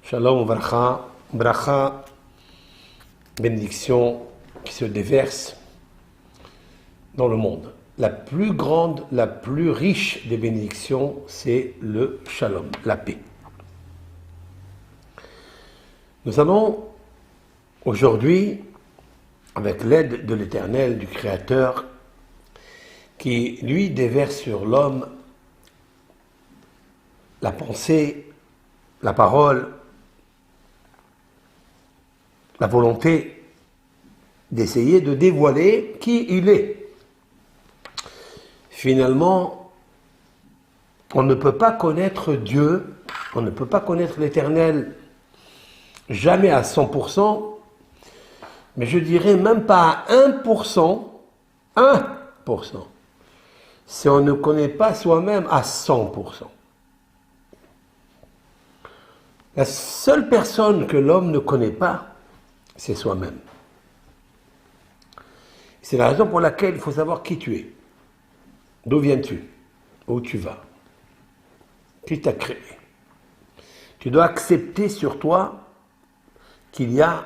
Shalom, bracha, bénédiction qui se déverse dans le monde. La plus grande, la plus riche des bénédictions, c'est le shalom, la paix. Nous allons aujourd'hui, avec l'aide de l'Éternel, du Créateur, qui lui déverse sur l'homme la pensée, la parole, la volonté d'essayer de dévoiler qui il est. Finalement, on ne peut pas connaître Dieu, on ne peut pas connaître l'Éternel jamais à 100%, mais je dirais même pas à 1%, si on ne connaît pas soi-même à 100%. La seule personne que l'homme ne connaît pas, c'est soi-même. C'est la raison pour laquelle il faut savoir qui tu es. D'où viens-tu? Où tu vas? Qui t'a créé? Tu dois accepter sur toi qu'il y a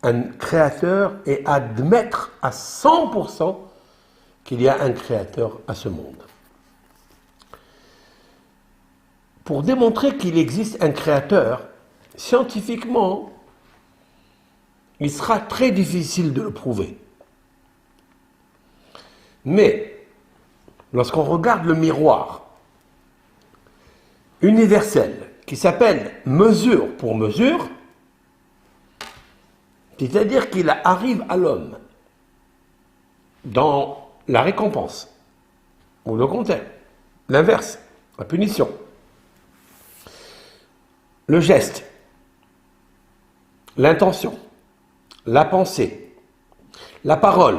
un créateur et admettre à 100% qu'il y a un créateur à ce monde. Pour démontrer qu'il existe un créateur, scientifiquement, il sera très difficile de le prouver. Mais, lorsqu'on regarde le miroir universel qui s'appelle mesure pour mesure, c'est-à-dire qu'il arrive à l'homme dans la récompense, ou le contraire, l'inverse, la punition, le geste, l'intention, la pensée, la parole,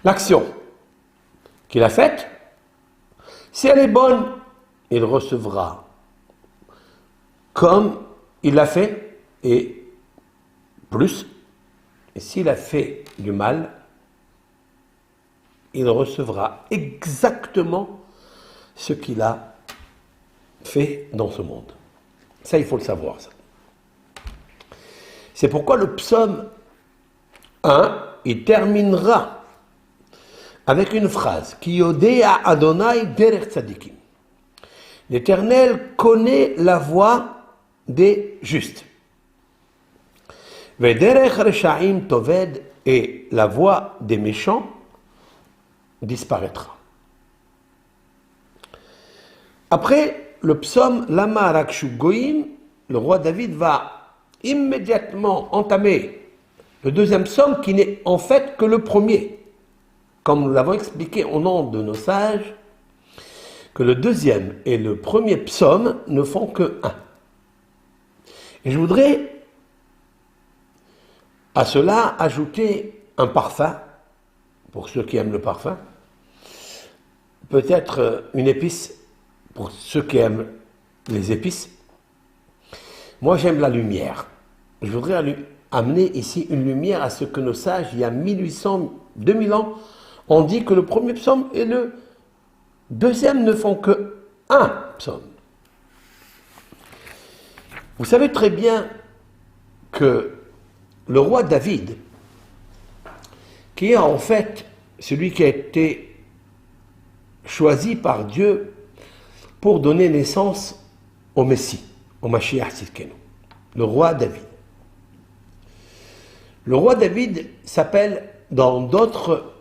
l'action qu'il a faite, si elle est bonne, il recevra comme il l'a fait et plus. Et s'il a fait du mal, il recevra exactement ce qu'il a fait dans ce monde. Ça, il faut le savoir, ça. C'est pourquoi le psaume 1, il terminera avec une phrase qui Yodea Adonai derech tzadikim. L'Éternel connaît la voie des justes. Vederech reshaim toved, et la voie des méchants disparaîtra. Après le psaume Lama Rakshu Goïm, le roi David va immédiatement entamer le deuxième psaume qui n'est en fait que le premier. Comme nous l'avons expliqué au nom de nos sages, que le deuxième et le premier psaume ne font que un. Et je voudrais à cela ajouter un parfum, pour ceux qui aiment le parfum, peut-être une épice, pour ceux qui aiment les épices. Moi, j'aime la lumière. Je voudrais amener ici une lumière à ce que nos sages, il y a 1800, 2000 ans, ont dit que le premier psaume et le deuxième ne font que un psaume. Vous savez très bien que le roi David, qui est en fait celui qui a été choisi par Dieu pour donner naissance au Messie, au Mashiach Tzidkenu, le roi David. Le roi David s'appelle dans d'autres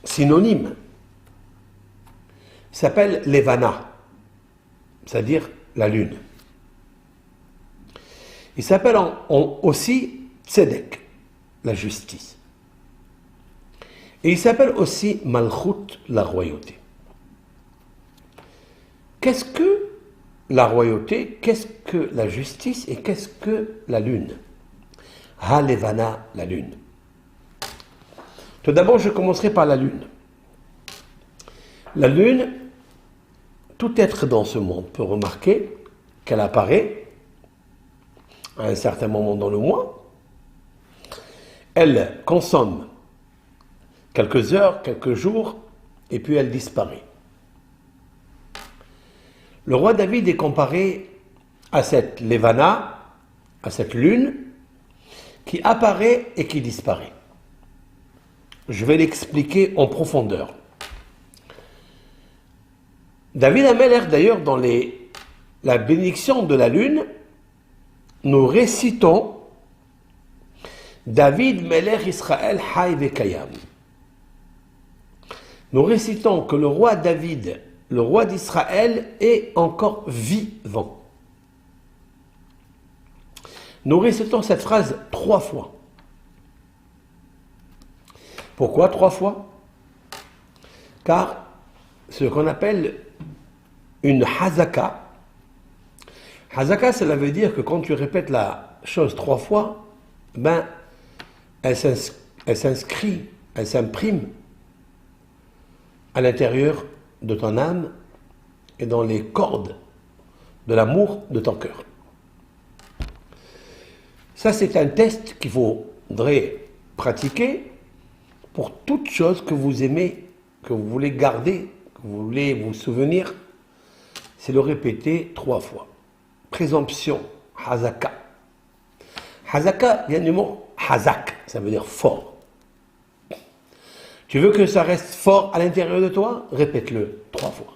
synonymes, s'appelle Levana, c'est-à-dire la lune. Il s'appelle aussi Tzedek, la justice. Et il s'appelle aussi Malchut, la royauté. Qu'est-ce que la royauté, qu'est-ce que la justice et qu'est-ce que la lune? Ha-Levana, la lune. Tout d'abord, je commencerai par la lune. La lune, tout être dans ce monde peut remarquer qu'elle apparaît à un certain moment dans le mois. Elle consomme quelques heures, quelques jours, et puis elle disparaît. Le roi David est comparé à cette Levana, à cette lune, qui apparaît et qui disparaît. Je vais l'expliquer en profondeur. David Amelech, d'ailleurs, dans la bénédiction de la lune, nous récitons David Melech Israël Hay Vekayam. Nous récitons que le roi David, le roi d'Israël, est encore vivant. Nous récitons cette phrase 3 fois. Pourquoi 3 fois? Car ce qu'on appelle une hazaka. Hazaka, cela veut dire que quand tu répètes la chose 3 fois, ben, elle s'inscrit, elle s'imprime à l'intérieur de ton âme et dans les cordes de l'amour de ton cœur. Ça, c'est un test qu'il faudrait pratiquer pour toute chose que vous aimez, que vous voulez garder, que vous voulez vous souvenir. C'est le répéter 3 fois. Présomption, hazaka. Hazaka vient du mot hazak, ça veut dire fort. Tu veux que ça reste fort à l'intérieur de toi? Répète-le 3 fois.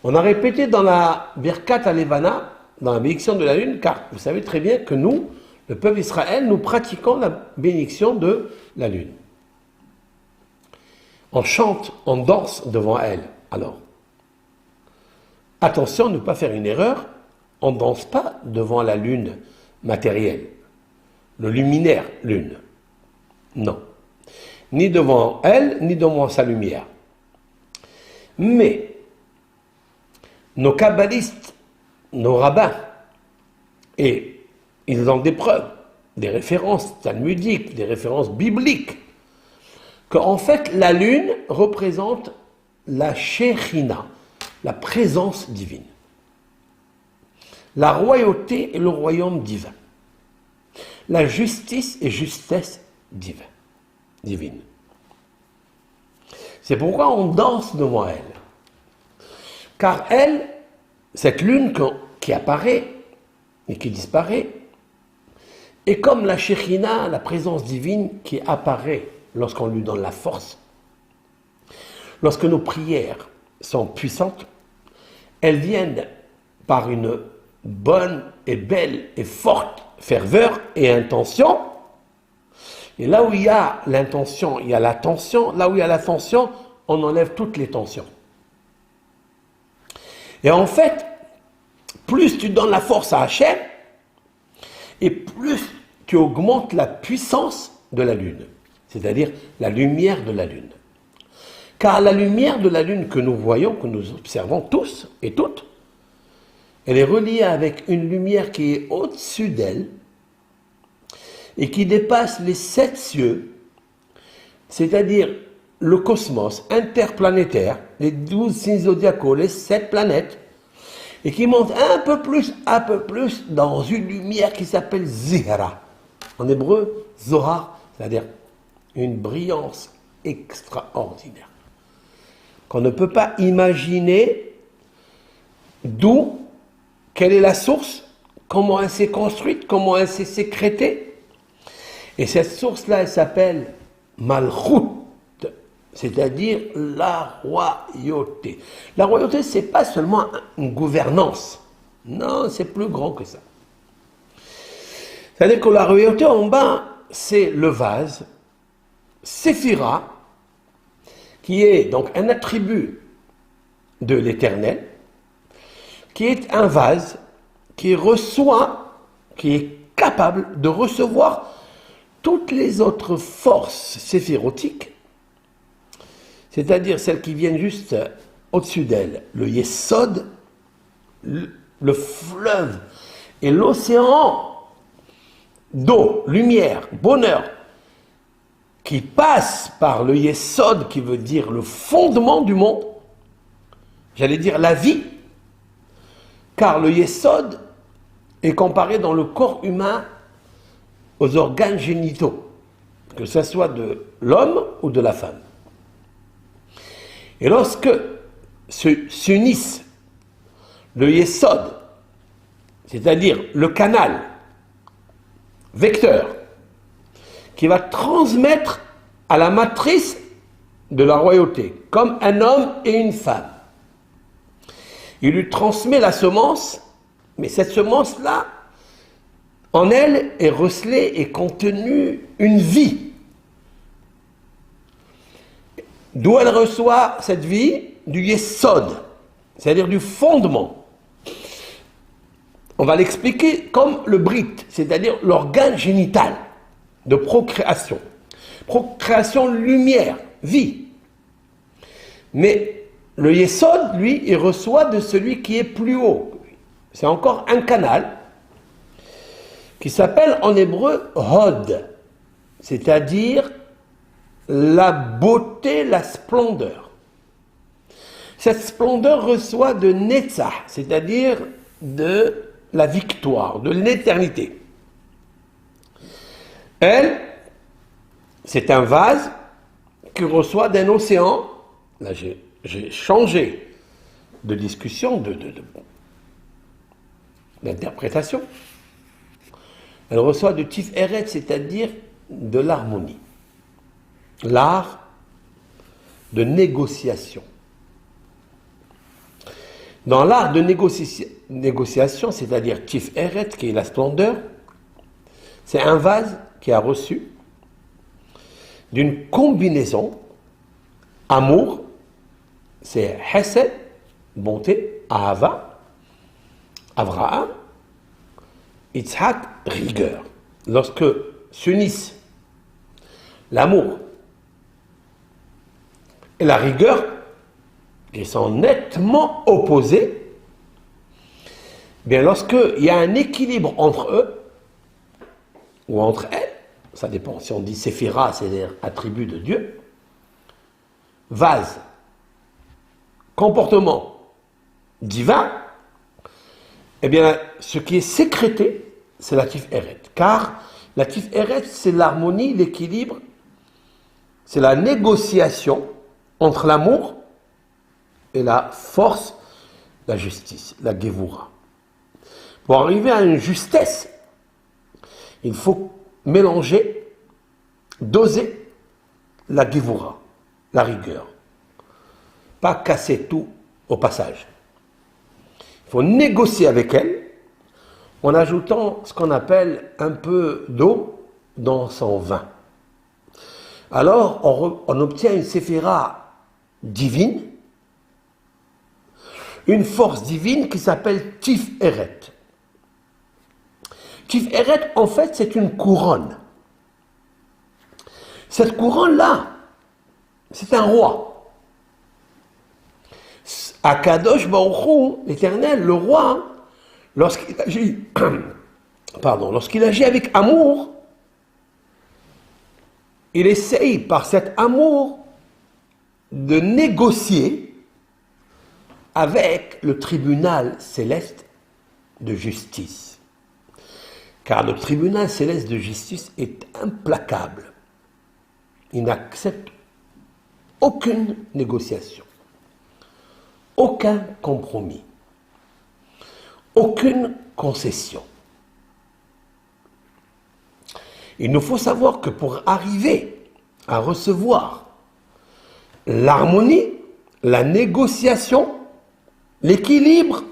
On a répété dans la Birkat Alevana, dans la bénédiction de la lune, car vous savez très bien que nous, le peuple d'Israël, nous pratiquons la bénédiction de la lune. On chante, on danse devant elle. Alors, attention à ne pas faire une erreur, on ne danse pas devant la lune matérielle, le luminaire lune. Non. Ni devant elle, ni devant sa lumière. Mais, nos kabbalistes, nos rabbins, et ils ont des preuves, des références talmudiques, des références bibliques, qu'en fait la lune représente la Shekhinah, la présence divine. La royauté est le royaume divin. La justice est justesse divine. C'est pourquoi on danse devant elle. Car elle, cette lune qui apparaît et qui disparaît, est comme la Shekhinah, la présence divine qui apparaît lorsqu'on lui donne la force. Lorsque nos prières sont puissantes, elles viennent par une bonne et belle et forte ferveur et intention. Et là où il y a l'intention, il y a la tension. Là où il y a la tension, on enlève toutes les tensions. Et en fait, plus tu donnes la force à Hachem, et plus tu augmentes la puissance de la lune, c'est-à-dire la lumière de la lune. Car la lumière de la lune que nous voyons, que nous observons tous et toutes, elle est reliée avec une lumière qui est au-dessus d'elle et qui dépasse les 7 cieux, c'est-à-dire le cosmos interplanétaire, les 12 signes zodiacaux, les 7 planètes, et qui monte un peu plus dans une lumière qui s'appelle Zihra. En hébreu, Zohar, c'est-à-dire une brillance extraordinaire, qu'on ne peut pas imaginer d'où, quelle est la source, comment elle s'est construite, comment elle s'est sécrétée. Et cette source-là, elle s'appelle Malchut, c'est-à-dire la royauté. La royauté, ce n'est pas seulement une gouvernance. Non, c'est plus grand que ça. C'est-à-dire que la royauté en bas, c'est le vase, Séphira, qui est donc un attribut de l'Éternel, qui est un vase qui reçoit, qui est capable de recevoir toutes les autres forces séphirotiques, c'est-à-dire celles qui viennent juste au-dessus d'elle, le Yesod, le fleuve et l'océan d'eau, lumière, bonheur, qui passe par le Yesod, qui veut dire le fondement du monde, j'allais dire la vie, car le Yesod est comparé dans le corps humain aux organes génitaux, que ce soit de l'homme ou de la femme. Et lorsque s'unissent le Yesod, c'est-à-dire le canal, vecteur, qui va transmettre à la matrice de la royauté, comme un homme et une femme. Il lui transmet la semence, mais cette semence-là, en elle est recelée et contenue une vie. D'où elle reçoit cette vie? Du Yesod, c'est-à-dire du fondement. On va l'expliquer comme le brit, c'est-à-dire l'organe génital de procréation. Procréation, lumière, vie. Mais le Yesod, lui, il reçoit de celui qui est plus haut. C'est encore un canal qui s'appelle en hébreu Hod, c'est-à-dire la beauté, la splendeur. Cette splendeur reçoit de Netzach, c'est-à-dire de la victoire, de l'éternité. Elle, c'est un vase qui reçoit d'un océan. Là, j'ai changé de discussion, d'interprétation. Elle reçoit de Tiferet, c'est-à-dire de l'harmonie. L'art de négociation. Dans l'art de négociation, c'est-à-dire Tiferet, qui est la splendeur, c'est un vase qui a reçu d'une combinaison amour, c'est Hesed, bonté, Ahava, Avraham, Yitzhak, rigueur. Lorsque s'unissent l'amour et la rigueur, qui sont nettement opposés, bien lorsqu'il y a un équilibre entre eux, ou entre elles, ça dépend si on dit Séphira, c'est-à-dire attribut de Dieu, vase, comportement divin, eh bien, ce qui est sécrété, c'est la Tiferet. Car la Tiferet, c'est l'harmonie, l'équilibre, c'est la négociation entre l'amour et la force, la justice, la Gévoura. Pour arriver à une justesse, il faut mélanger, doser la Gévoura, la rigueur. Pas casser tout au passage. Il faut négocier avec elle en ajoutant ce qu'on appelle un peu d'eau dans son vin. Alors, on obtient une séphira divine, une force divine qui s'appelle Tiferet. Tiferet, en fait, c'est une couronne. Cette couronne-là, c'est un roi. Akadosh Baruch Hu, l'Éternel, le roi, lorsqu'il agit avec amour, il essaye par cet amour de négocier avec le tribunal céleste de justice. Car le tribunal céleste de justice est implacable. Il n'accepte aucune négociation, aucun compromis, aucune concession. Il nous faut savoir que pour arriver à recevoir l'harmonie, la négociation, l'équilibre,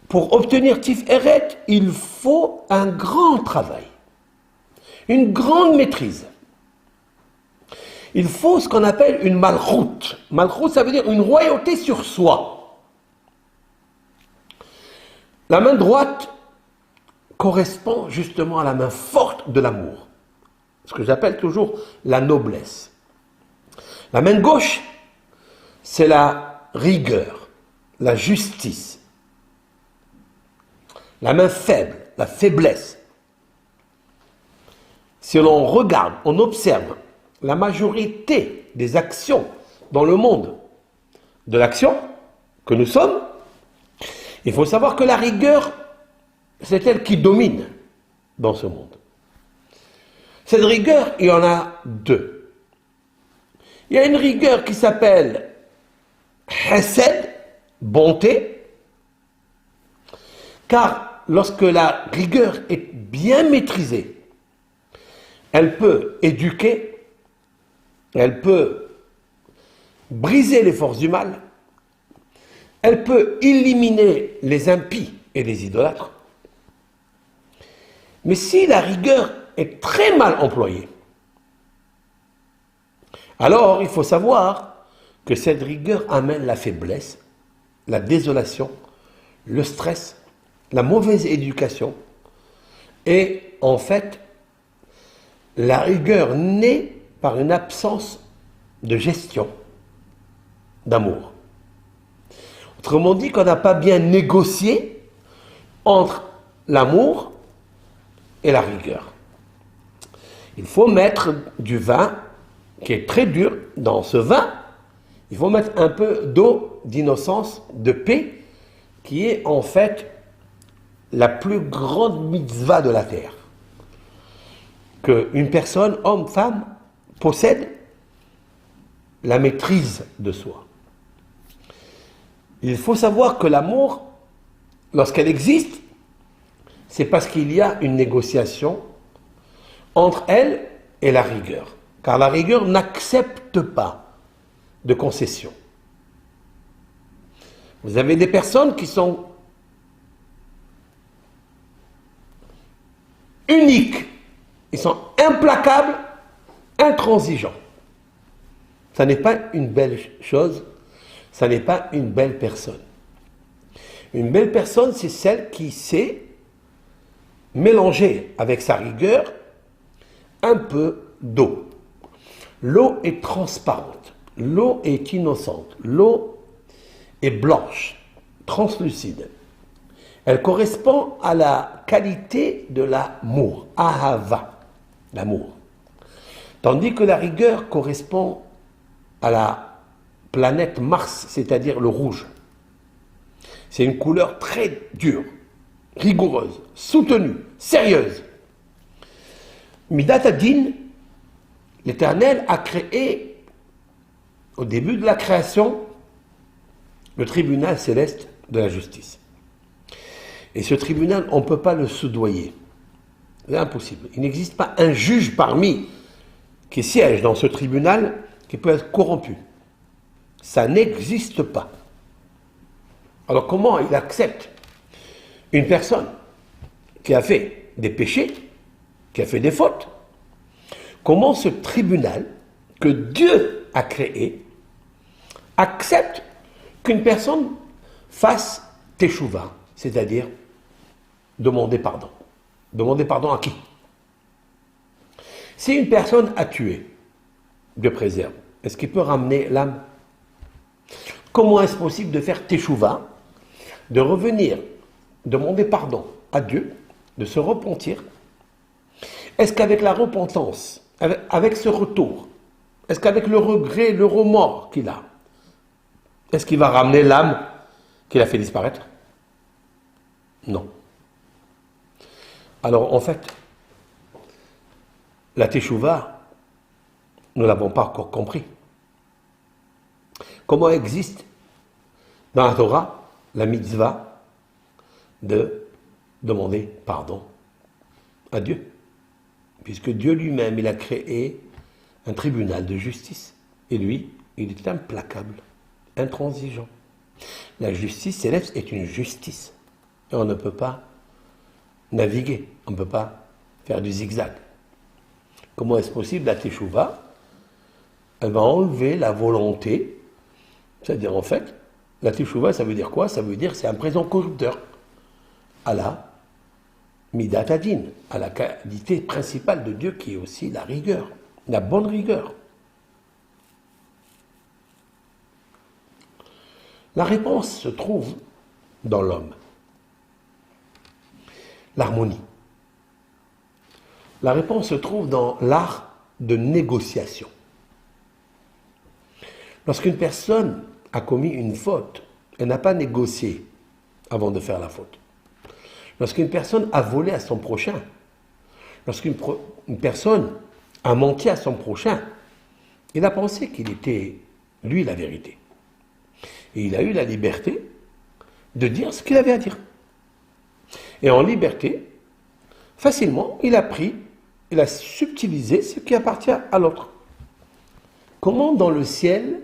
pour obtenir Tiferet, il faut un grand travail, une grande maîtrise. Il faut ce qu'on appelle une malchoute. Malchoute, ça veut dire une royauté sur soi. La main droite correspond justement à la main forte de l'amour. Ce que j'appelle toujours la noblesse. La main gauche, c'est la rigueur, la justice. La main faible, la faiblesse. Si l'on regarde, on observe la majorité des actions dans le monde de l'action que nous sommes, il faut savoir que la rigueur, c'est elle qui domine dans ce monde. Cette rigueur, il y en a deux. Il y a une rigueur qui s'appelle Hesed, bonté, car lorsque la rigueur est bien maîtrisée, elle peut éduquer, elle peut briser les forces du mal, elle peut éliminer les impies et les idolâtres. Mais si la rigueur est très mal employée, alors il faut savoir que cette rigueur amène la faiblesse, la désolation, le stress, la mauvaise éducation. Et en fait, la rigueur naît par une absence de gestion, d'amour. Autrement dit, qu'on n'a pas bien négocié entre l'amour et la rigueur. Il faut mettre du vin qui est très dur dans ce vin. Il faut mettre un peu d'eau d'innocence, de paix, qui est en fait la plus grande mitzvah de la terre. Qu'une personne, homme, femme, possède la maîtrise de soi. Il faut savoir que l'amour, lorsqu'elle existe, c'est parce qu'il y a une négociation entre elle et la rigueur. Car la rigueur n'accepte pas de concessions. Vous avez des personnes qui sont uniques, ils sont implacables, intransigeants. Ça n'est pas une belle chose, ça n'est pas une belle personne. Une belle personne, c'est celle qui sait mélanger avec sa rigueur un peu d'eau. L'eau est transparente, l'eau est innocente, l'eau est blanche, translucide. Elle correspond à la qualité de l'amour, ahava, l'amour. Tandis que la rigueur correspond à la planète Mars, c'est-à-dire le rouge. C'est une couleur très dure, rigoureuse, soutenue, sérieuse. Midat Hadin, l'Éternel a créé, au début de la création, le tribunal céleste de la justice. Et ce tribunal, on ne peut pas le soudoyer. C'est impossible. Il n'existe pas un juge parmi qui siège dans ce tribunal qui peut être corrompu. Ça n'existe pas. Alors comment il accepte une personne qui a fait des péchés, qui a fait des fautes? Comment ce tribunal que Dieu a créé accepte qu'une personne fasse teshuva, c'est-à-dire demander pardon? Demander pardon à qui? Si une personne a tué, Dieu préserve, est-ce qu'il peut ramener l'âme? Comment est-ce possible de faire teshuva, de revenir, demander pardon à Dieu, de se repentir? Est-ce qu'avec la repentance, avec ce retour, est-ce qu'avec le regret, le remords qu'il a, est-ce qu'il va ramener l'âme qu'il a fait disparaître? Non. Alors en fait, la teshuva, nous ne l'avons pas encore compris. Comment existe dans la Torah la mitzvah de demander pardon à Dieu? Puisque Dieu lui-même, il a créé un tribunal de justice. Et lui, il est implacable, intransigeant. La justice céleste est une justice. Et on ne peut pas naviguer, on ne peut pas faire du zigzag. Comment est-ce possible? La teshuva, elle va enlever la volonté. C'est-à-dire, en fait, la teshuva, ça veut dire quoi? Ça veut dire c'est un présent corrupteur à la Midat Hadin, à la qualité principale de Dieu qui est aussi la rigueur, la bonne rigueur. La réponse se trouve dans l'homme. L'harmonie. La réponse se trouve dans l'art de négociation. Lorsqu'une personne a commis une faute, elle n'a pas négocié avant de faire la faute. Lorsqu'une personne a volé à son prochain, lorsqu'une personne a menti à son prochain, il a pensé qu'il était, lui, la vérité. Et il a eu la liberté de dire ce qu'il avait à dire. Et en liberté, facilement, il a subtilisé ce qui appartient à l'autre. Comment dans le ciel,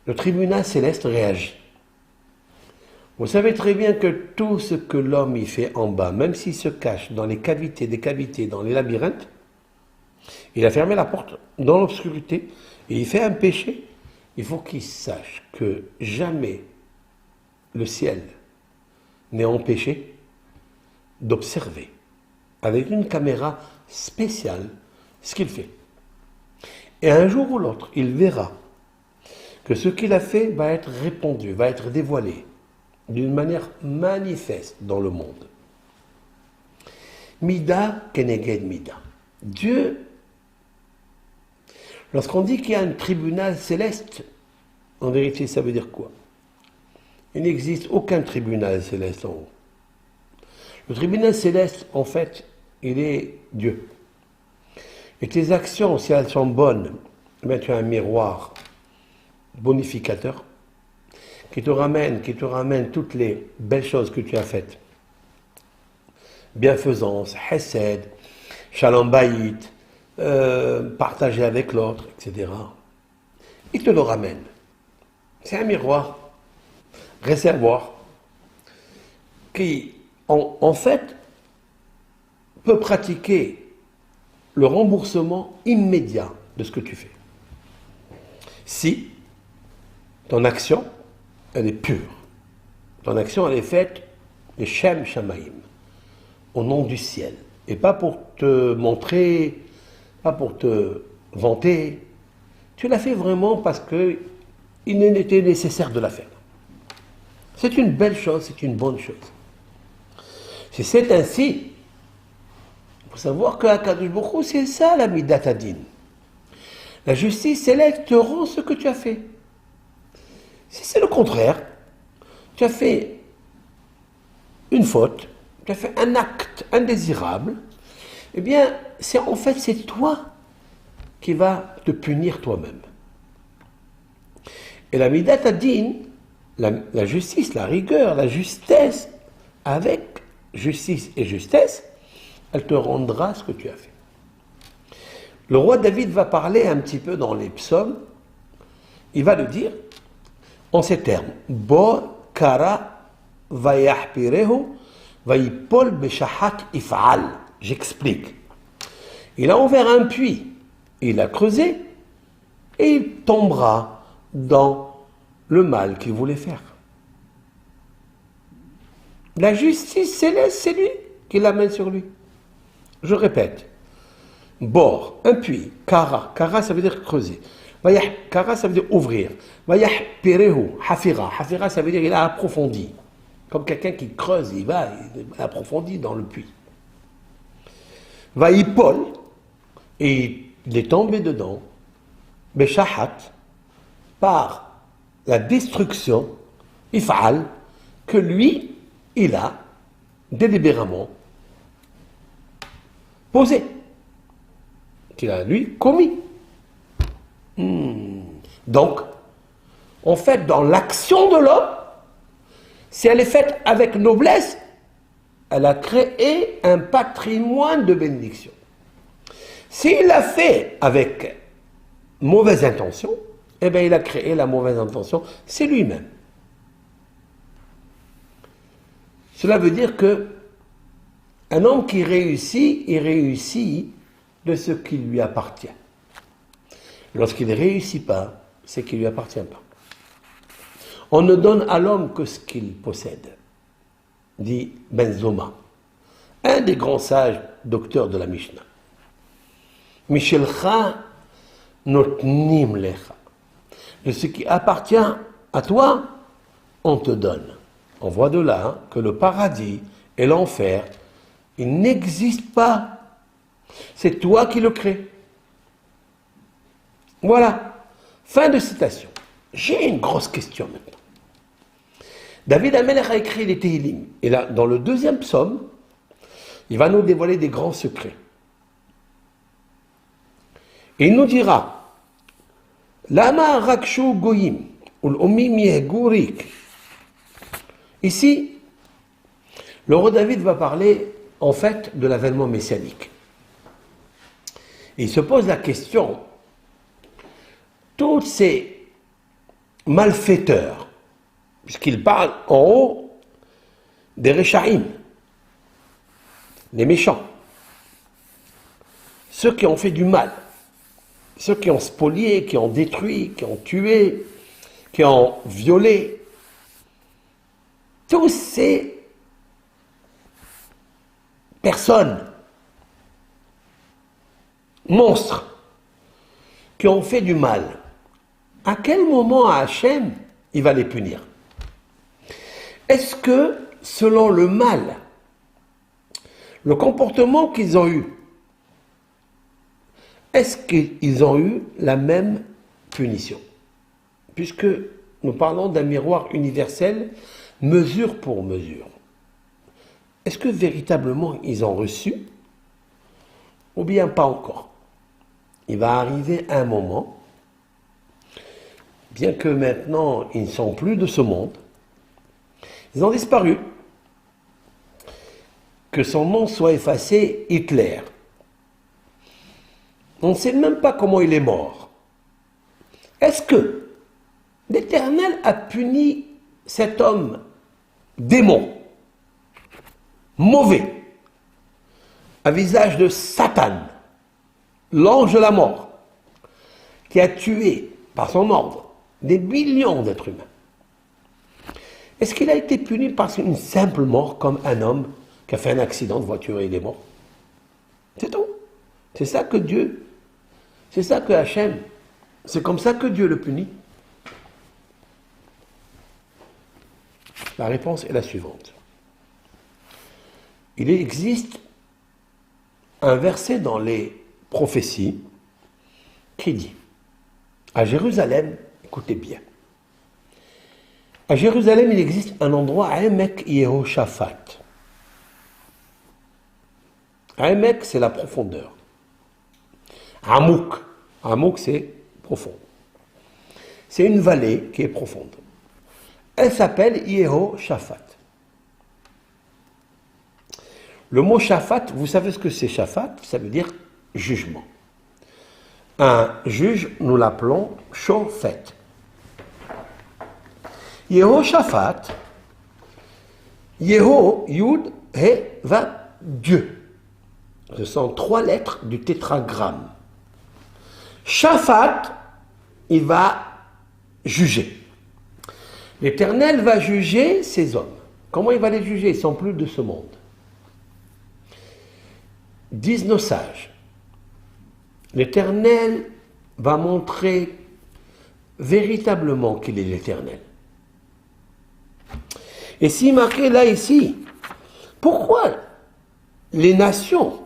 le tribunal céleste réagit? Vous savez très bien que tout ce que l'homme y fait en bas, même s'il se cache dans les cavités des cavités, dans les labyrinthes, il a fermé la porte dans l'obscurité et il fait un péché. Il faut qu'il sache que jamais le ciel n'est empêché d'observer avec une caméra spéciale ce qu'il fait. Et un jour ou l'autre, il verra que ce qu'il a fait va être répandu, va être dévoilé d'une manière manifeste dans le monde. Mida keneged mida. Dieu, lorsqu'on dit qu'il y a un tribunal céleste, en vérité, ça veut dire quoi? Il n'existe aucun tribunal céleste en haut. Le tribunal céleste, en fait, il est Dieu. Et tes actions, si elles sont bonnes, ben, tu as un miroir bonificateur qui te ramène toutes les belles choses que tu as faites. Bienfaisance, hesed, shalom bayit, partager avec l'autre, etc. Il te le ramène. C'est un miroir, réservoir, qui, en fait, peut pratiquer le remboursement immédiat de ce que tu fais. Si ton action, elle est pure. Ton action, elle est faite de Shem Shamaim, au nom du ciel. Et pas pour te montrer, pas pour te vanter. Tu l'as fait vraiment parce qu'il était nécessaire de la faire. C'est une belle chose, c'est une bonne chose. Si c'est ainsi, il faut savoir que Akadosh Baruch Hu, c'est ça la Midat Hadin. La justice céleste te rend ce que tu as fait. Si c'est le contraire, tu as fait une faute, tu as fait un acte indésirable, eh bien, c'est toi qui vas te punir toi-même. Et la Midat Hadin, la justice, la rigueur, la justesse, avec justice et justesse, elle te rendra ce que tu as fait. Le roi David va parler un petit peu dans les psaumes, il va le dire en ces termes. Bo kara vayahpirehu vayipol beshahat if'al. J'explique. Il a ouvert un puits, il a creusé, et il tombera dans le mal qu'il voulait faire. La justice céleste, c'est lui qui l'amène sur lui. Je répète. Bord, un puits, kara. Kara, ça veut dire creuser. Kara, ça veut dire ouvrir. Vayahpirehu, hafira. Hafira, ça veut dire il a approfondi. Comme quelqu'un qui creuse, il approfondit dans le puits. Vayipol, et il est tombé dedans, beshahat, par la destruction, if'al, que lui, il a délibérément posé, qu'il a lui commis. Donc, en fait, dans l'action de l'homme, si elle est faite avec noblesse, elle a créé un patrimoine de bénédiction. S'il l'a fait avec mauvaise intention, eh bien, il a créé la mauvaise intention, c'est lui-même. Cela veut dire que un homme qui réussit, il réussit de ce qui lui appartient. Lorsqu'il ne réussit pas, c'est qu'il ne lui appartient pas. On ne donne à l'homme que ce qu'il possède, dit Ben Zoma, un des grands sages docteurs de la Mishnah. Mishelcha notnim lecha. De ce qui appartient à toi, on te donne. On voit de là que le paradis et l'enfer, ils n'existent pas. C'est toi qui le crée. Voilà. Fin de citation. J'ai une grosse question maintenant. David Amelech a écrit les Tehillim. Et là, dans le deuxième psaume, il va nous dévoiler des grands secrets. Et il nous dira, Lama rakshu goyim, ul omim yehgurik. Ici, le roi David va parler en fait de l'avènement messianique. Il se pose la question, tous ces malfaiteurs, puisqu'il parle en haut des Réchaïm, les méchants, ceux qui ont fait du mal, ceux qui ont spolié, qui ont détruit, qui ont tué, qui ont violé, tous ces personnes, monstres, qui ont fait du mal, à quel moment Hachem, il va les punir? Est-ce que, selon le mal, le comportement qu'ils ont eu, est-ce qu'ils ont eu la même punition? Puisque nous parlons d'un miroir universel, mesure pour mesure. Est-ce que véritablement ils ont reçu? Ou bien pas encore? Il va arriver un moment, bien que maintenant ils ne sont plus de ce monde, ils ont disparu, que son nom soit effacé, Hitler. On ne sait même pas comment il est mort. Est-ce que l'Éternel a puni cet homme démon, mauvais, à visage de Satan, l'ange de la mort, qui a tué par son ordre des millions d'êtres humains? Est-ce qu'il a été puni par une simple mort comme un homme qui a fait un accident de voiture et il est mort? C'est tout. C'est ça que Dieu, c'est ça que Hachem, c'est comme ça que Dieu le punit. La réponse est la suivante. Il existe un verset dans les prophéties qui dit, à Jérusalem, écoutez bien, à Jérusalem, il existe un endroit, Emek Yehoshaphat. Emek, c'est la profondeur. Amouk, c'est profond. C'est une vallée qui est profonde. Elle s'appelle Yehoshaphat. Le mot Shaphat, vous savez ce que c'est Shaphat? Ça veut dire jugement. Un juge, nous l'appelons Shofet. Yehoshaphat, Yeho, Yud, He, Va, Dieu. Ce sont 3 lettres du tétragramme. Shaphat, il va juger. L'Éternel va juger ces hommes. Comment il va les juger? Ils ne sont plus de ce monde. Disent nos sages, l'Éternel va montrer véritablement qu'il est l'Éternel. Et si marqué là, ici, pourquoi les nations,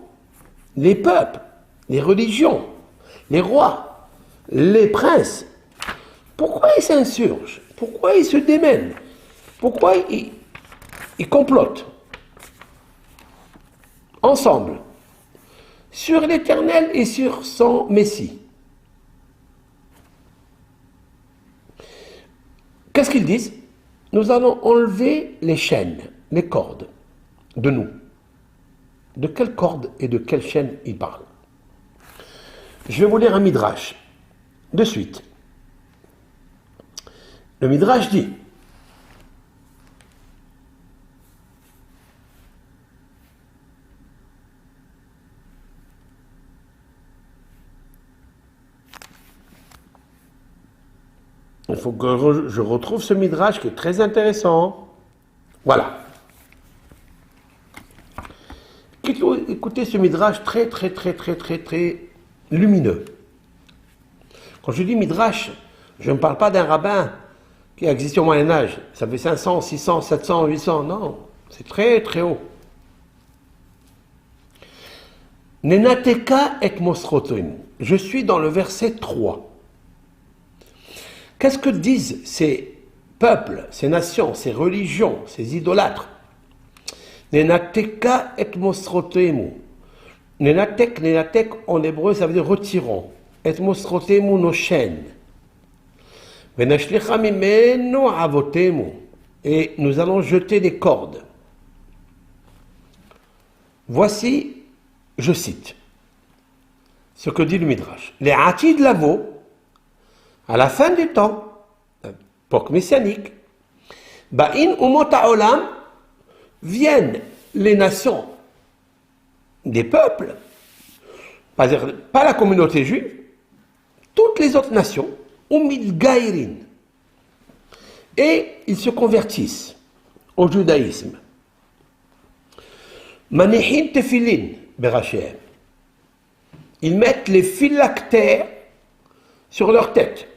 les peuples, les religions, les rois, les princes, pourquoi ils s'insurgent? Pourquoi ils se démènent? Pourquoi ils complotent ensemble sur l'Éternel et sur son Messie? Qu'est-ce qu'ils disent? Nous allons enlever les chaînes, les cordes de nous. De quelle corde et de quelle chaîne ils parlent? Je vais vous lire un midrash, de suite. Le midrash dit, il faut que je retrouve ce midrash qui est très intéressant. Voilà. Écoutez ce midrash très lumineux. Quand je dis midrash, je ne parle pas d'un rabbin qui a existé au Moyen-Âge. Ça fait 500, 600, 700, 800. Non, c'est très haut. Nenateka et mosrotim. Je suis dans le verset 3. Qu'est-ce que disent ces peuples, ces nations, ces religions, ces idolâtres? Nenateka et mosrotemu. Nenatek en hébreu, ça veut dire retirons. Et mosrotemu nos chaînes. Venashlicha mimenu avotemu. et nous allons jeter des cordes. Voici, je cite, ce que dit le Midrash. Les Atid Lavo, à la fin du temps, époque messianique, Ba'in Umot Ha'olam, viennent les nations des peuples, pas la communauté juive, toutes les autres nations, Umid Gairin, et ils se convertissent au judaïsme. Manihim Tefilin, Berachem. Ils mettent les phylactères sur leur tête,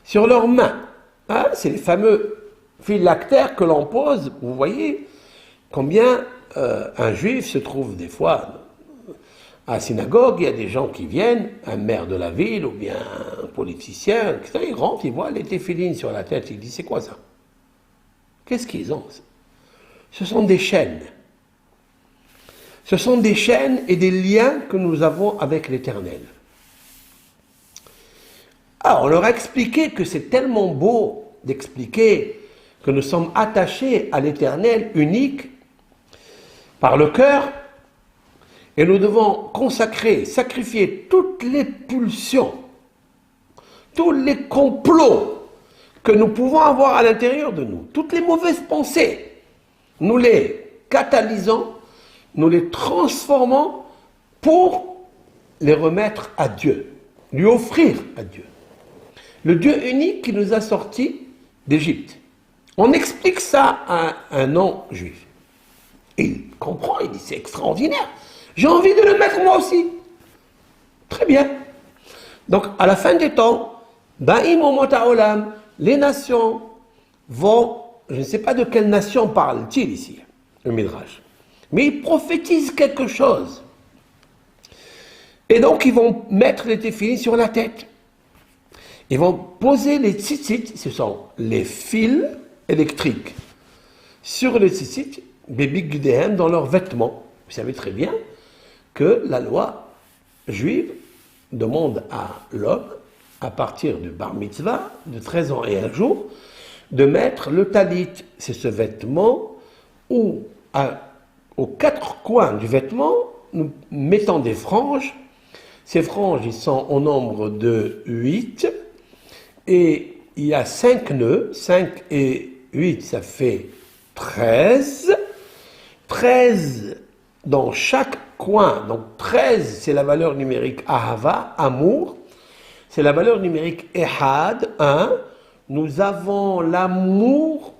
sur leurs mains. Hein, c'est les fameux phylactères que l'on pose. Vous voyez combien un juif se trouve des fois à la synagogue, il y a des gens qui viennent, un maire de la ville ou bien un politicien, etc. Il rentre, il voit les téphilines sur la tête, il dit c'est quoi ça? Qu'est-ce qu'ils ont? Ce sont des chaînes. Ce sont des chaînes et des liens que nous avons avec l'Éternel. Alors, on leur a expliqué que c'est tellement beau d'expliquer que nous sommes attachés à l'Éternel unique par le cœur, et nous devons consacrer, sacrifier toutes les pulsions, tous les complots que nous pouvons avoir à l'intérieur de nous, toutes les mauvaises pensées, nous les catalysons, nous les transformons pour les remettre à Dieu, lui offrir à Dieu. Le Dieu unique qui nous a sortis d'Égypte. On explique ça à un non-juif. Et il comprend, il dit c'est extraordinaire. J'ai envie de le mettre moi aussi. Très bien. Donc à la fin des temps, Ba'im Umot Ha'olam, les nations vont, je ne sais pas de quelle nation parle-t-il ici, le Midrash, mais ils prophétisent quelque chose. Et donc ils vont mettre les téphilines sur la tête. Ils vont poser les tzitzit, ce sont les fils électriques, sur les tzitzit, des bigdéhem, dans leurs vêtements. Vous savez très bien que la loi juive demande à l'homme, à partir du bar mitzvah, de 13 ans et un jour, de mettre le talit. C'est ce vêtement où, aux quatre coins du vêtement, nous mettons des franges. Ces franges, ils sont au nombre de 8, et il y a 5 nœuds. 5 et 8, ça fait 13. 13 dans chaque coin. Donc 13, c'est la valeur numérique Ahava, amour. C'est la valeur numérique Ehad, 1. Nous avons l'amour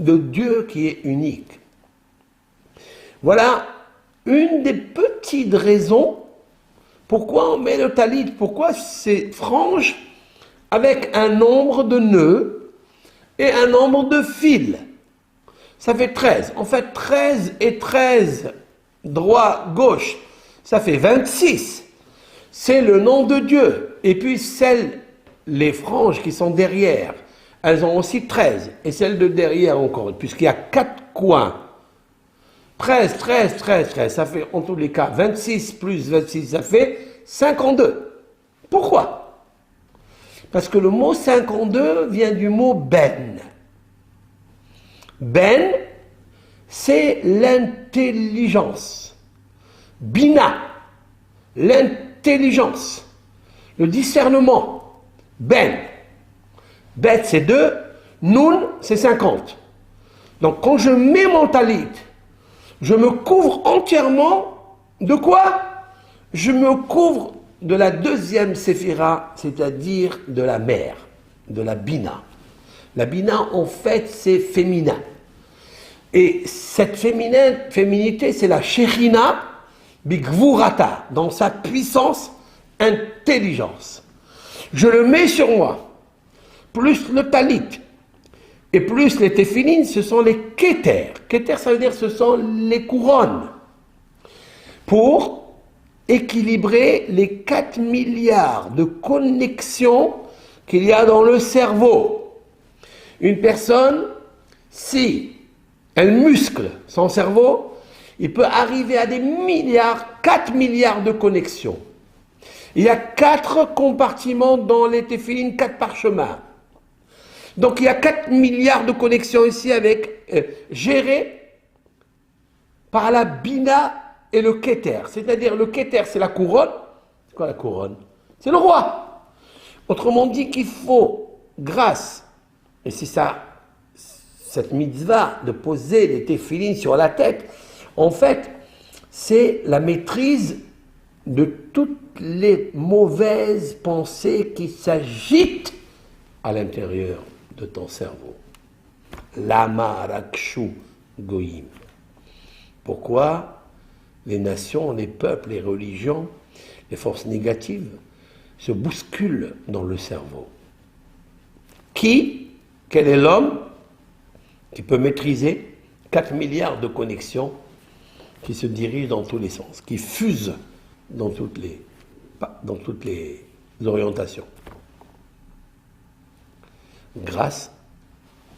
de Dieu qui est unique. Voilà une des petites raisons pourquoi on met le talit, pourquoi ces franges avec un nombre de nœuds et un nombre de fils. Ça fait 13. En fait, 13 et 13, droit, gauche, ça fait 26. C'est le nom de Dieu. Et puis les franges qui sont derrière, elles ont aussi 13. Et celles de derrière encore, puisqu'il y a 4 coins. 13, 13, 13, 13, ça fait en tous les cas 26 plus 26, ça fait 52. Pourquoi? Parce que le mot 52 vient du mot ben. Ben, c'est l'intelligence. Bina, l'intelligence, le discernement. Ben. Bet, c'est 2. Noun, c'est 50. Donc, quand je mets mon talit, je me couvre entièrement de quoi? Je me couvre de la deuxième séphira, c'est-à-dire de la mère, de la bina. La bina, en fait, c'est féminin. Et cette féminité, c'est la shechina bigvurata, dans sa puissance, intelligence. Je le mets sur moi, plus le talit, et plus les téphilines, ce sont les kéters. Kéter, ça veut dire ce sont les couronnes. Pour équilibrer les 4 milliards de connexions qu'il y a dans le cerveau. Une personne, si elle muscle son cerveau, il peut arriver à des milliards, 4 milliards de connexions. Il y a 4 compartiments dans les téphilines, 4 parchemins. Donc il y a 4 milliards de connexions ici avec gérées par la Bina et le Keter. C'est-à-dire le Keter, c'est la couronne. C'est quoi la couronne? C'est le roi. Autrement dit qu'il faut, grâce, et c'est ça, cette mitzvah de poser les téphilines sur la tête, en fait, c'est la maîtrise de toutes les mauvaises pensées qui s'agitent à l'intérieur de ton cerveau. Lama rakshu goyim. Pourquoi les nations, les peuples, les religions, les forces négatives se bousculent dans le cerveau? Quel est l'homme qui peut maîtriser 4 milliards de connexions qui se dirigent dans tous les sens, qui fusent dans toutes les orientations? Grâce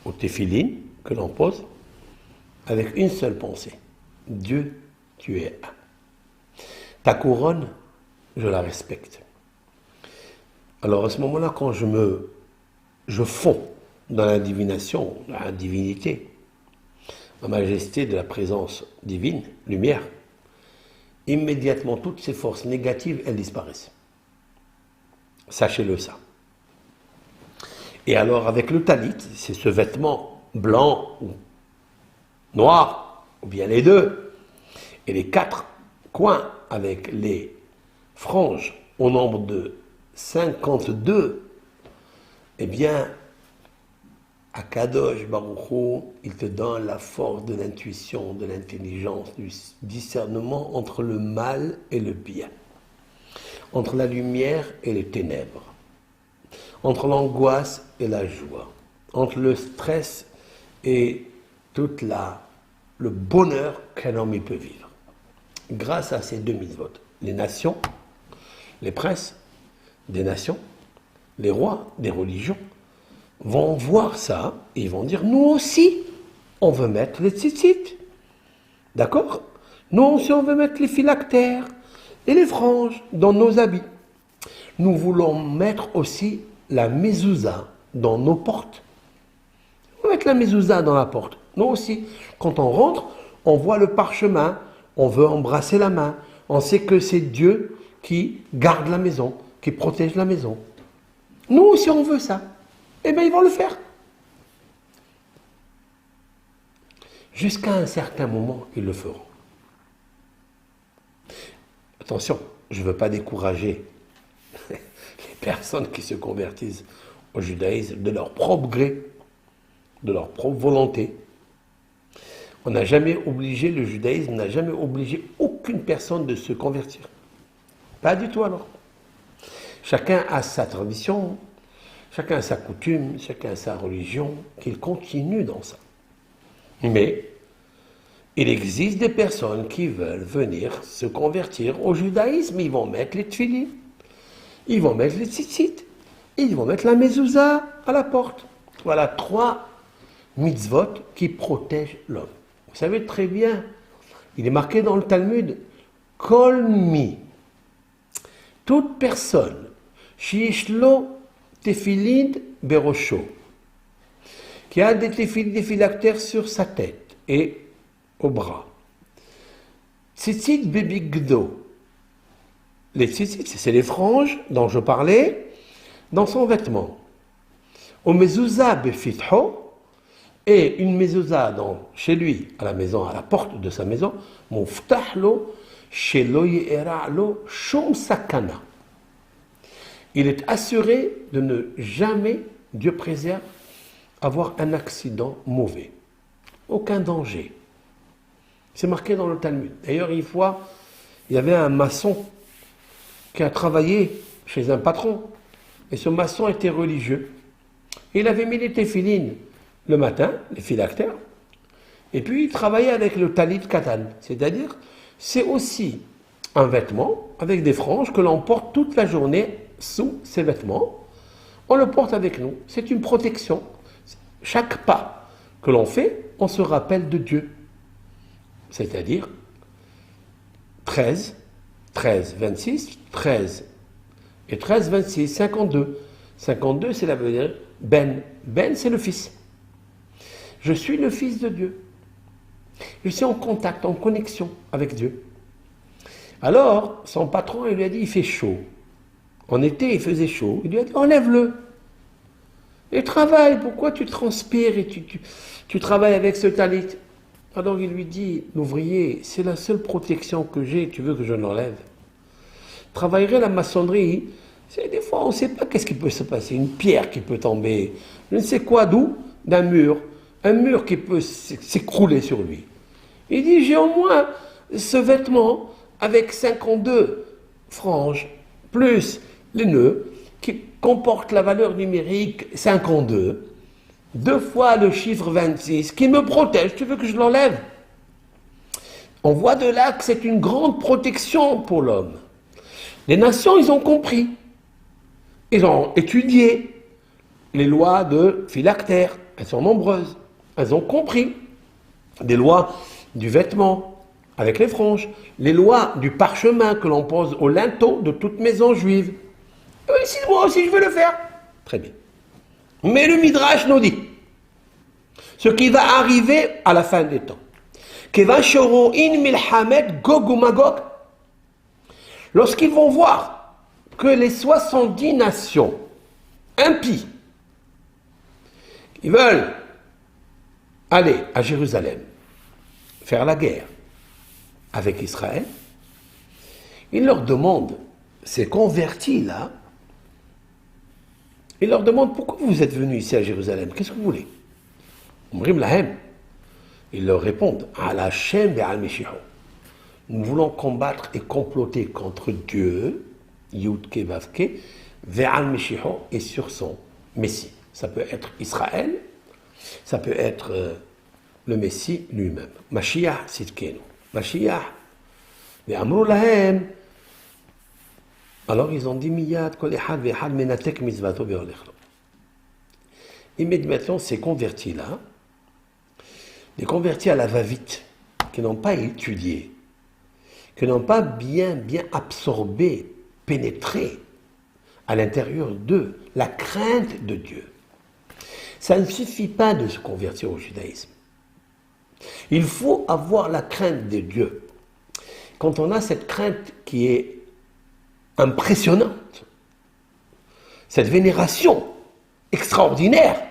au téphilin que l'on pose avec une seule pensée. Dieu, tu es un. Ta couronne, je la respecte. Alors à ce moment-là, quand je fonds dans la divination, dans la divinité, la majesté de la présence divine, lumière, immédiatement toutes ces forces négatives, elles disparaissent. Sachez-le ça. Et alors avec le talit, c'est ce vêtement blanc ou noir, ou bien les deux, et les 4 coins avec les franges au nombre de 52, eh bien, Akadosh Baruch Hu, il te donne la force de l'intuition, de l'intelligence, du discernement entre le mal et le bien, entre la lumière et les ténèbres, entre l'angoisse et la joie, entre le stress et toute le bonheur qu'un homme peut vivre. Grâce à ces 2 mitzvot, les nations, les princes des nations, les rois des religions, vont voir ça et ils vont dire, nous aussi, on veut mettre les tzitzit. D'accord? Nous aussi, on veut mettre les phylactères et les franges dans nos habits. Nous voulons mettre aussi la mezouza dans nos portes. On va mettre la mezouza dans la porte. Nous aussi, quand on rentre, on voit le parchemin, on veut embrasser la main. On sait que c'est Dieu qui garde la maison, qui protège la maison. Nous aussi, on veut ça. Eh bien, ils vont le faire. Jusqu'à un certain moment, ils le feront. Attention, je ne veux pas décourager les personnes qui se convertissent au judaïsme de leur propre gré, de leur propre volonté. On n'a jamais obligé, le judaïsme n'a jamais obligé aucune personne de se convertir. Pas du tout alors. Chacun a sa tradition, chacun a sa coutume, chacun a sa religion, qu'il continue dans ça. Mais il existe des personnes qui veulent venir se convertir au judaïsme. Ils vont mettre les tefilines, ils vont mettre les tzitzit, ils vont mettre la mezouza à la porte. Voilà 3 mitzvot qui protègent l'homme. Vous savez très bien, il est marqué dans le Talmud, Kol mi, toute personne, shiishlo tefilin berosho, qui a des phylactères sur sa tête et au bras. Tzitzit bebigdo, les tzitzit, c'est les franges dont je parlais, dans son vêtement. Au mezouza befitho, et une mezouza chez lui, à la maison, à la porte de sa maison, muftahlo shelo ye'era'lo shum sakana. Il est assuré de ne jamais, Dieu préserve, avoir un accident mauvais. Aucun danger. C'est marqué dans le Talmud. D'ailleurs, une fois, il y avait un maçon qui a travaillé chez un patron. Et ce maçon était religieux. Et il avait mis les téphilines le matin, les phylactères. Et puis, il travaillait avec le talit katan. C'est-à-dire, c'est aussi un vêtement avec des franges que l'on porte toute la journée sous ces vêtements. On le porte avec nous. C'est une protection. Chaque pas que l'on fait, on se rappelle de Dieu. C'est-à-dire 13, 13, 26, 13 et 13, 26, 52. 52, c'est la veut dire Ben. Ben, c'est le fils. Je suis le fils de Dieu. Je suis en contact, en connexion avec Dieu. Alors, son patron, il lui a dit, il fait chaud. En été, il faisait chaud. Il lui a dit, enlève-le. Et travaille. Pourquoi tu transpires et tu travailles avec ce talit? Alors il lui dit, l'ouvrier, c'est la seule protection que j'ai, tu veux que je l'enlève? Travaillerait la maçonnerie, c'est des fois on ne sait pas qu'est-ce qui peut se passer, une pierre qui peut tomber, je ne sais quoi d'où, d'un mur, un mur qui peut s'écrouler sur lui. Il dit, j'ai au moins ce vêtement avec 52 franges, plus les nœuds, qui comportent la valeur numérique 52, 2 fois le chiffre 26, qui me protège, tu veux que je l'enlève? On voit de là que c'est une grande protection pour l'homme. Les nations, ils ont compris. Ils ont étudié les lois de phylactère. Elles sont nombreuses. Elles ont compris. Des lois du vêtement, avec les franges. Les lois du parchemin que l'on pose au linteau de toute maison juive. Et ici, moi aussi, je veux le faire. Très bien. Mais le Midrash nous dit ce qui va arriver à la fin des temps. Lorsqu'ils vont voir que les 70 nations impies qui veulent aller à Jérusalem faire la guerre avec Israël, ils leur demandent, ces convertis-là, ils leur demandent pourquoi vous êtes venus ici à Jérusalem, qu'est-ce que vous voulez? Ils leur répondent, nous voulons combattre et comploter contre Dieu, Yudke Vavke, et sur son Messie. Ça peut être Israël, ça peut être le Messie lui-même. Mashiach Sidkenu. Mashiach. Alors ils ont dit Miyad, immédiatement, ces convertis-là, les convertis à la va-vite, qui n'ont pas étudié, qui n'ont pas bien absorbé, pénétré à l'intérieur d'eux la crainte de Dieu. Ça ne suffit pas de se convertir au judaïsme. Il faut avoir la crainte de Dieu. Quand on a cette crainte qui est impressionnante, cette vénération extraordinaire,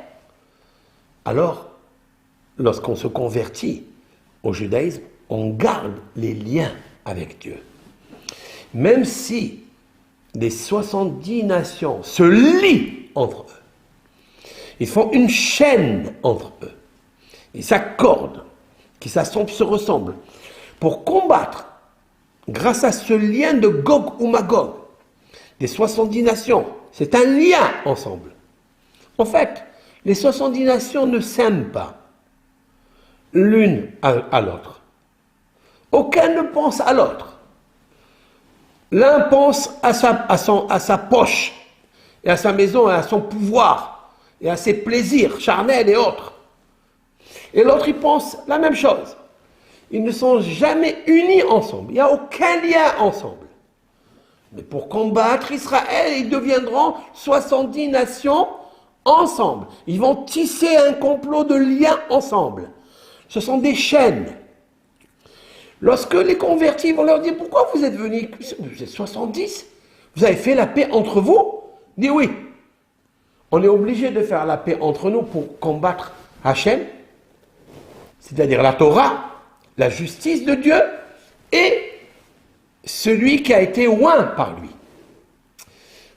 alors, lorsqu'on se convertit au judaïsme, on garde les liens avec Dieu. Même si les 70 nations se lient entre eux, ils font une chaîne entre eux, ils s'accordent, qui se ressemblent, pour combattre, grâce à ce lien de Gog ou Magog, des 70 nations, c'est un lien ensemble. En fait, les 70 nations ne s'aiment pas l'une à l'autre. Aucun ne pense à l'autre. L'un pense à sa poche, et à sa maison, et à son pouvoir, et à ses plaisirs charnels et autres. Et l'autre, il pense la même chose. Ils ne sont jamais unis ensemble. Il n'y a aucun lien ensemble. Mais pour combattre Israël, ils deviendront 70 nations ensemble. Ils vont tisser un complot de liens ensemble. Ce sont des chaînes. Lorsque les convertis vont leur dire, pourquoi vous êtes venus? Vous êtes 70? Vous avez fait la paix entre vous? Dis oui. On est obligé de faire la paix entre nous pour combattre Hachem, c'est-à-dire la Torah, la justice de Dieu, et celui qui a été oint par lui.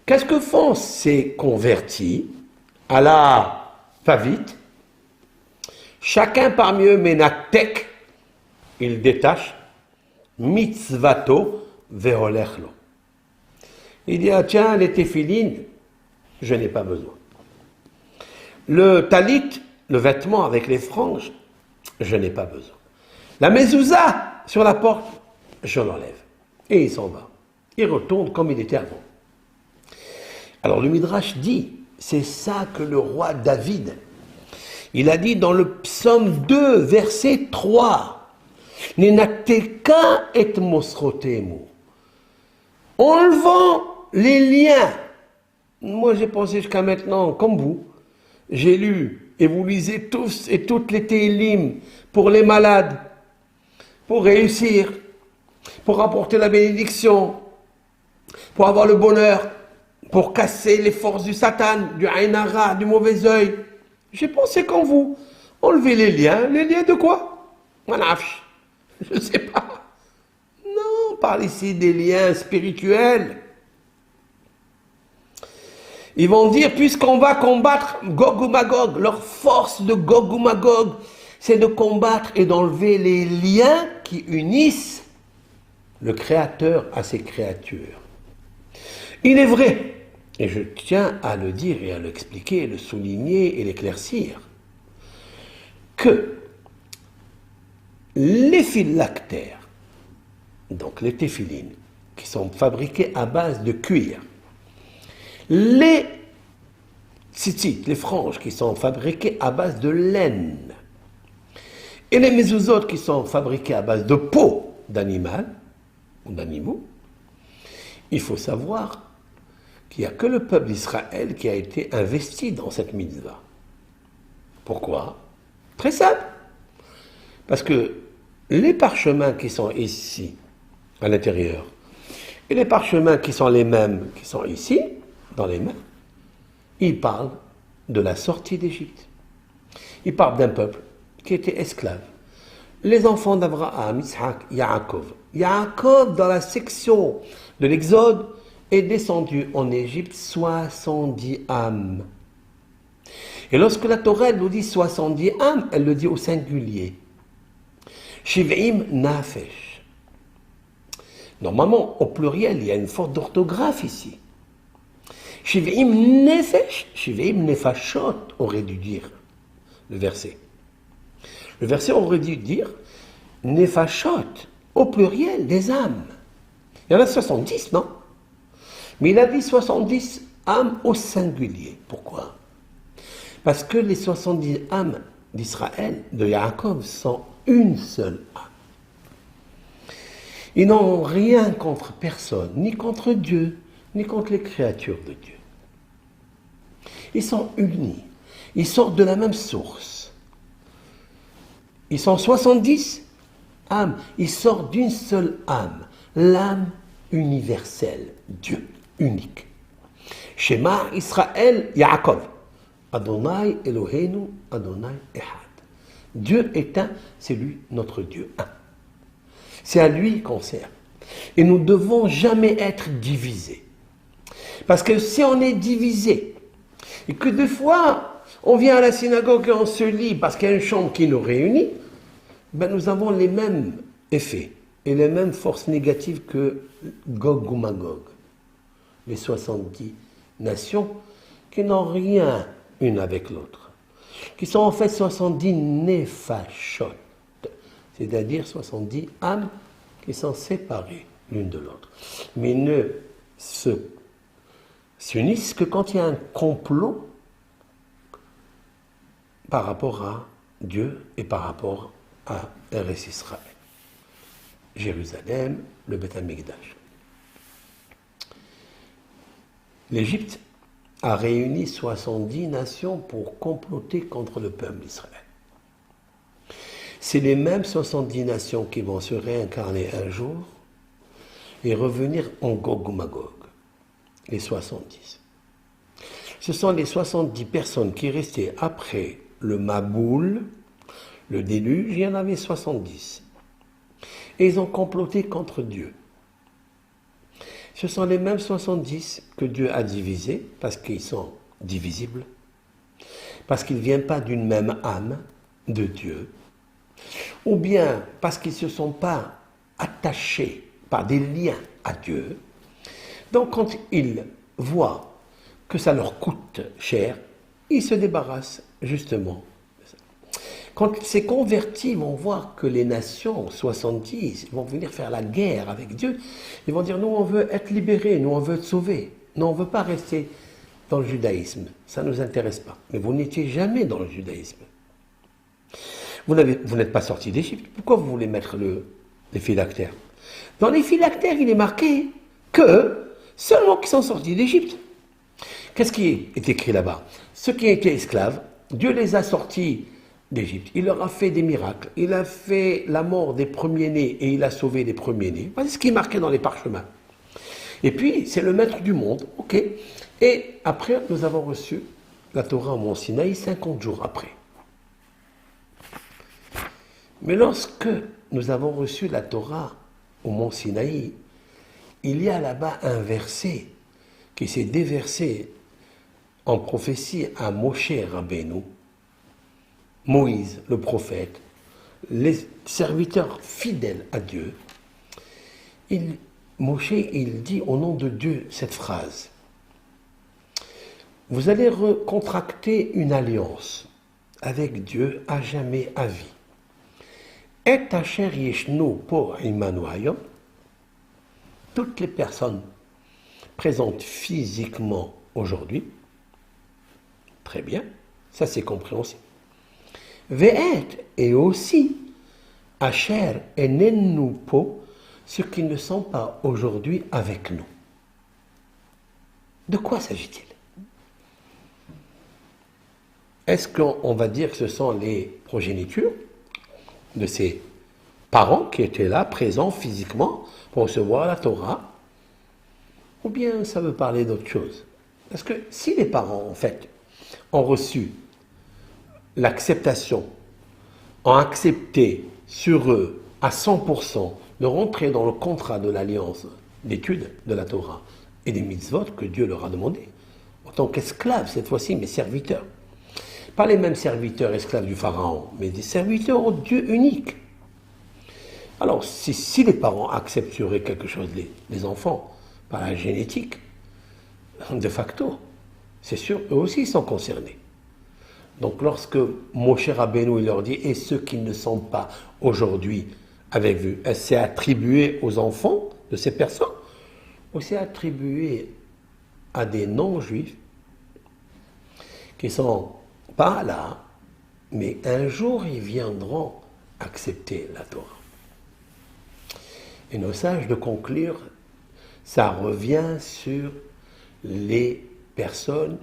Qu'est-ce que font ces convertis à la va-vite? Chacun parmi eux menatek, il détache, mitzvato veholechlo. Il dit, ah tiens, les téphilines, je n'ai pas besoin. Le talit, le vêtement avec les franges, je n'ai pas besoin. La mezouza sur la porte, je l'enlève. Et il s'en va. Il retourne comme il était avant. Alors le Midrash dit, c'est ça que le roi David, il a dit dans le psaume 2, verset 3, Nenateka et mosrotemu. Enlevant les liens Moi, j'ai pensé jusqu'à maintenant, comme vous, j'ai lu, et vous lisez tous et toutes les télim pour les malades, pour réussir, pour apporter la bénédiction, pour avoir le bonheur, pour casser les forces du Satan, du Aïnara, du mauvais œil. J'ai pensé comme vous. Enlevez les liens de quoi? Manafch. Je ne sais pas. Non, on parle ici des liens spirituels. Ils vont dire, puisqu'on va combattre Gog ou Magog, leur force de Gog ou Magog, c'est de combattre et d'enlever les liens qui unissent le Créateur à ses créatures. Il est vrai, et je tiens à le dire et à l'expliquer, le souligner et l'éclaircir, que les phylactères, donc les téphilines, qui sont fabriqués à base de cuir, les tzitzit, les franges, qui sont fabriquées à base de laine, et les mezuzot, qui sont fabriqués à base de peau d'animal ou d'animaux, il faut savoir qu'il n'y a que le peuple d'Israël qui a été investi dans cette mitzvah. Pourquoi? Très simple. Parce que les parchemins qui sont ici, à l'intérieur, et les parchemins qui sont les mêmes, qui sont ici, dans les mains, ils parlent de la sortie d'Égypte. Ils parlent d'un peuple qui était esclave. Les enfants d'Abraham, Isaac, Yaakov. Yaakov, dans la section de l'Exode, est descendu en Égypte 70 âmes. Et lorsque la Torah nous dit 70 âmes, elle le dit au singulier. Shiv'im nafesh. Normalement, au pluriel, il y a une faute d'orthographe ici. Shiv'im nefesh, Shiv'im nefashot, aurait dû dire le verset. Le verset aurait dû dire nefashot, au pluriel, des âmes. Il y en a 70, non? Mais il a dit 70 âmes au singulier. Pourquoi? Parce que les 70 âmes d'Israël, de Yaakov, sont une seule âme. Ils n'ont rien contre personne, ni contre Dieu, ni contre les créatures de Dieu. Ils sont unis. Ils sortent de la même source. Ils sont 70 âmes. Ils sortent d'une seule âme. L'âme universelle. Dieu unique. Shema Israël Yaakov. Adonai Eloheinu Adonai Echad. Dieu est un, c'est lui notre Dieu un. C'est à lui qu'on sert. Et nous ne devons jamais être divisés. Parce que si on est divisé, et que des fois, on vient à la synagogue et on se lit parce qu'il y a une chambre qui nous réunit, ben nous avons les mêmes effets et les mêmes forces négatives que Gog ou Magog. Les 70 nations qui n'ont rien une avec l'autre, qui sont en fait 70 nefashot, c'est-à-dire 70 âmes qui sont séparées l'une de l'autre, mais ne s'unissent que quand il y a un complot par rapport à Dieu et par rapport à Eretz Israël, Jérusalem, le Beth Amikdash. L'Égypte a réuni 70 nations pour comploter contre le peuple d'Israël. C'est les mêmes 70 nations qui vont se réincarner un jour et revenir en Gog ou Magog, les 70. Ce sont les 70 personnes qui restaient après le Maboul, le déluge, il y en avait 70. Et ils ont comploté contre Dieu. Ce sont les mêmes 70 que Dieu a divisés, parce qu'ils sont divisibles, parce qu'ils ne viennent pas d'une même âme de Dieu, ou bien parce qu'ils ne se sont pas attachés par des liens à Dieu. Donc quand ils voient que ça leur coûte cher, ils se débarrassent justement. Quand ces convertis vont voir que les nations, 70, vont venir faire la guerre avec Dieu, ils vont dire, nous on veut être libérés, nous on veut être sauvés. Nous on ne veut pas rester dans le judaïsme, ça ne nous intéresse pas. Mais vous n'étiez jamais dans le judaïsme. Vous n'êtes pas sortis d'Égypte, pourquoi vous voulez mettre les phylactères? Dans les phylactères, il est marqué que seulement qui sont sortis d'Égypte. Qu'est-ce qui est écrit là-bas? Ceux qui étaient esclaves, Dieu les a sortis d'Égypte. Il leur a fait des miracles. Il a fait la mort des premiers-nés et il a sauvé les premiers-nés. Voilà ce qui est marqué dans les parchemins. Et puis, c'est le maître du monde, ok. Et après, nous avons reçu la Torah au mont Sinaï 50 jours après. Mais lorsque nous avons reçu la Torah au mont Sinaï, il y a là-bas un verset qui s'est déversé en prophétie à Moshe Rabbeinu, Moïse, le prophète, les serviteurs fidèles à Dieu. Moshe, il dit au nom de Dieu cette phrase. Vous allez contracter une alliance avec Dieu à jamais à vie. Et asher yeshnu po imanu hayom, toutes les personnes présentes physiquement aujourd'hui, très bien, ça c'est compréhensible. Ve'et, et aussi, asher enenu po, ceux qui ne sont pas aujourd'hui avec nous. De quoi s'agit-il? Est-ce qu'on va dire que ce sont les progénitures de ces parents qui étaient là, présents physiquement, pour recevoir la Torah? Ou bien ça veut parler d'autre chose? Parce que si les parents, en fait, ont reçu l'acceptation, ont accepté sur eux à 100% de rentrer dans le contrat de l'alliance d'étude de la Torah et des mitzvot que Dieu leur a demandé, en tant qu'esclaves cette fois-ci, mais serviteurs. Pas les mêmes serviteurs esclaves du Pharaon, mais des serviteurs au Dieu unique. Alors, si les parents acceptent sur eux quelque chose, les enfants, par la génétique, de facto, c'est sûr, eux aussi sont concernés. Donc, lorsque Moshe Rabbeinu il leur dit, et ceux qui ne sont pas aujourd'hui avec vous, c'est attribué aux enfants de ces personnes, ou c'est attribué à des non-juifs qui sont pas là, mais un jour ils viendront accepter la Torah. Et nos sages de conclure, ça revient sur les personnes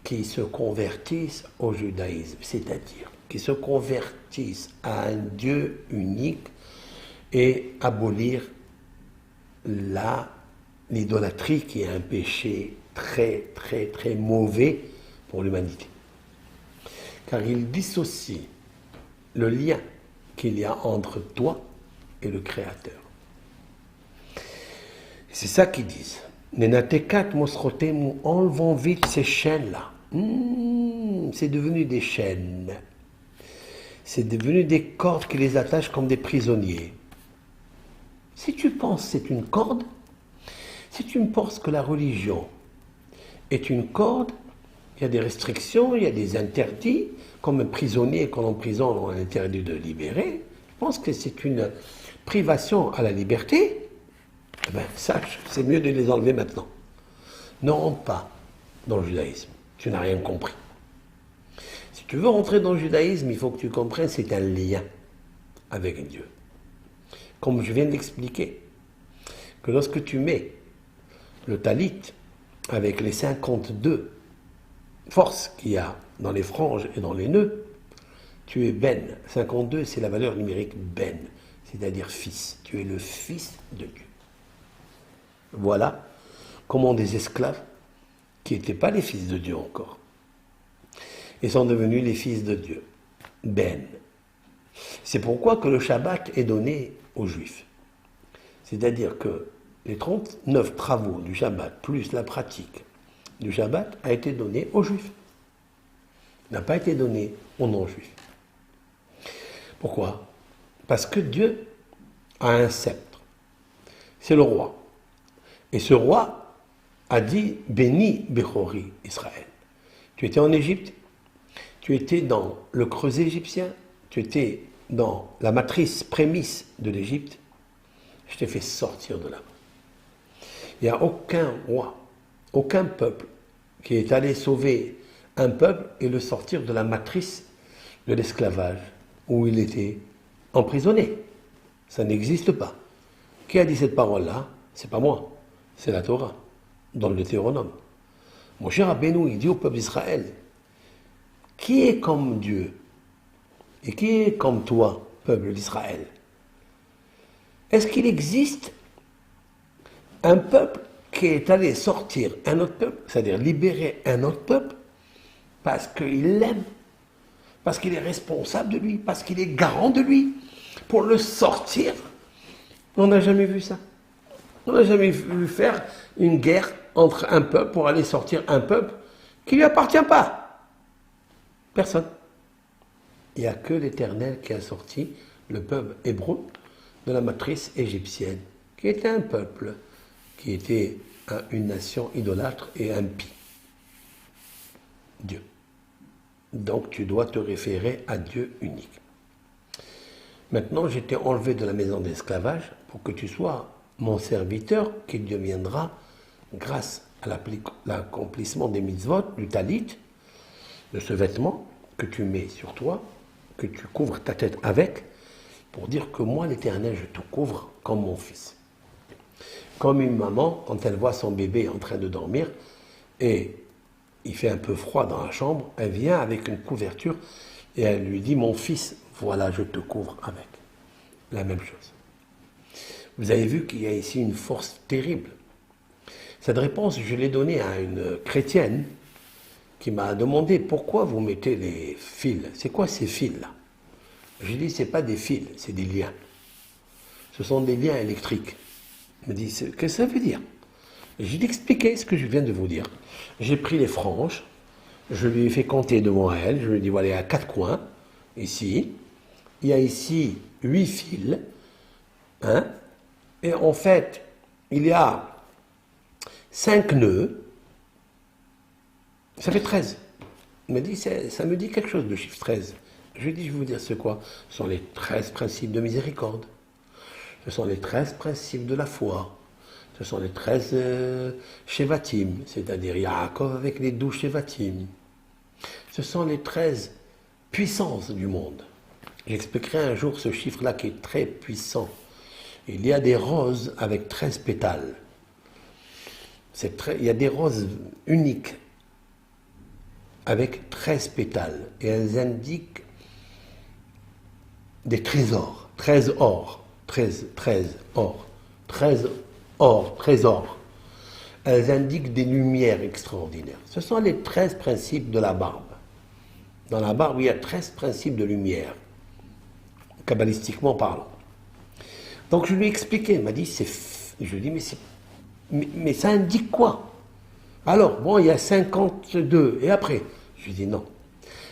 qui se convertissent au judaïsme, c'est-à-dire qui se convertissent à un Dieu unique et abolir l'idolâtrie qui est un péché très très très mauvais pour l'humanité. Car il dissocie le lien qu'il y a entre toi et le Créateur. C'est ça qu'ils disent. Nenatekat mosrotemu, enlevons vite ces chaînes-là. C'est devenu des chaînes. C'est devenu des cordes qui les attachent comme des prisonniers. Si tu penses que c'est une corde, si tu penses que la religion est une corde, il y a des restrictions, il y a des interdits, comme un prisonnier qu'on emprisonne, on a interdit de libérer. Je pense que c'est une privation à la liberté. Eh bien, sache, c'est mieux de les enlever maintenant. Ne rentre pas dans le judaïsme, tu n'as rien compris. Si tu veux rentrer dans le judaïsme, il faut que tu comprennes, c'est un lien avec Dieu. Comme je viens d'expliquer, que lorsque tu mets le talit avec les 52 forces qu'il y a dans les franges et dans les nœuds, tu es Ben. 52, c'est la valeur numérique Ben, c'est-à-dire fils. Tu es le fils de Dieu. Voilà comment des esclaves, qui n'étaient pas les fils de Dieu encore, et sont devenus les fils de Dieu. Ben. C'est pourquoi que le Shabbat est donné aux Juifs. C'est-à-dire que les 39 travaux du Shabbat, plus la pratique du Shabbat, a été donné aux Juifs. N'a pas été donné aux non-Juifs. Pourquoi? Parce que Dieu a un sceptre. C'est le roi. Et ce roi a dit « Béni Bechori Israël ». Tu étais en Égypte, tu étais dans le creuset égyptien, tu étais dans la matrice prémisse de l'Égypte, je t'ai fait sortir de là. Il n'y a aucun roi, aucun peuple qui est allé sauver un peuple et le sortir de la matrice de l'esclavage où il était emprisonné. Ça n'existe pas. Qui a dit cette parole-là? C'est pas moi, c'est la Torah, dans le Deutéronome. Mon cher Rabbeinu, il dit au peuple d'Israël, qui est comme Dieu et qui est comme toi, peuple d'Israël? Est-ce qu'il existe un peuple qui est allé sortir un autre peuple, c'est-à-dire libérer un autre peuple, parce qu'il l'aime, parce qu'il est responsable de lui, parce qu'il est garant de lui, pour le sortir? On n'a jamais vu ça. On n'a jamais vu faire une guerre entre un peuple pour aller sortir un peuple qui ne lui appartient pas. Personne. Il n'y a que l'Éternel qui a sorti le peuple hébreu de la matrice égyptienne, qui était un peuple, qui était une nation idolâtre et impie. Dieu. Donc tu dois te référer à Dieu unique. Maintenant, je t'ai enlevé de la maison d'esclavage pour que tu sois mon serviteur qui deviendra, grâce à l'accomplissement des mitzvot, du talit, de ce vêtement que tu mets sur toi, que tu couvres ta tête avec, pour dire que moi, l'Éternel, je te couvre comme mon fils. Comme une maman, quand elle voit son bébé en train de dormir, et il fait un peu froid dans la chambre, elle vient avec une couverture, et elle lui dit, mon fils, voilà, je te couvre avec. La même chose. Vous avez vu qu'il y a ici une force terrible. Cette réponse, je l'ai donnée à une chrétienne qui m'a demandé pourquoi vous mettez les fils. C'est quoi ces fils-là? J'ai dit, ce n'est pas des fils, c'est des liens. Ce sont des liens électriques. Elle me dit, qu'est-ce que ça veut dire? J'ai dit, expliquez ce que je viens de vous dire. J'ai pris les franges, je lui ai fait compter devant elle, je lui ai dit, voilà, il y a 4 coins, ici. Il y a ici 8 fils, hein, et en fait, il y a 5 nœuds, ça fait 13. Il m'a dit, ça me dit quelque chose, le chiffre 13. Je lui ai dit, je vais vous dire c'est quoi? Ce sont les 13 principes de miséricorde, ce sont les 13 principes de la foi, ce sont les 13 Shevatim, c'est-à-dire Yaakov avec les 12 Shevatim. Ce sont les 13 puissances du monde. J'expliquerai un jour ce chiffre-là qui est très puissant. Il y a des roses avec 13 pétales. Il y a des roses uniques avec 13 pétales. Et elles indiquent des trésors. 13 or. 13 or. 13 or, trésors. Elles indiquent des lumières extraordinaires. Ce sont les 13 principes de la barbe. Dans la barbe, il y a 13 principes de lumière, kabbalistiquement parlant. Donc je lui ai expliqué, il m'a dit, je lui ai dit, mais ça indique quoi? Alors, bon, il y a 52, et après? Je lui ai dit non.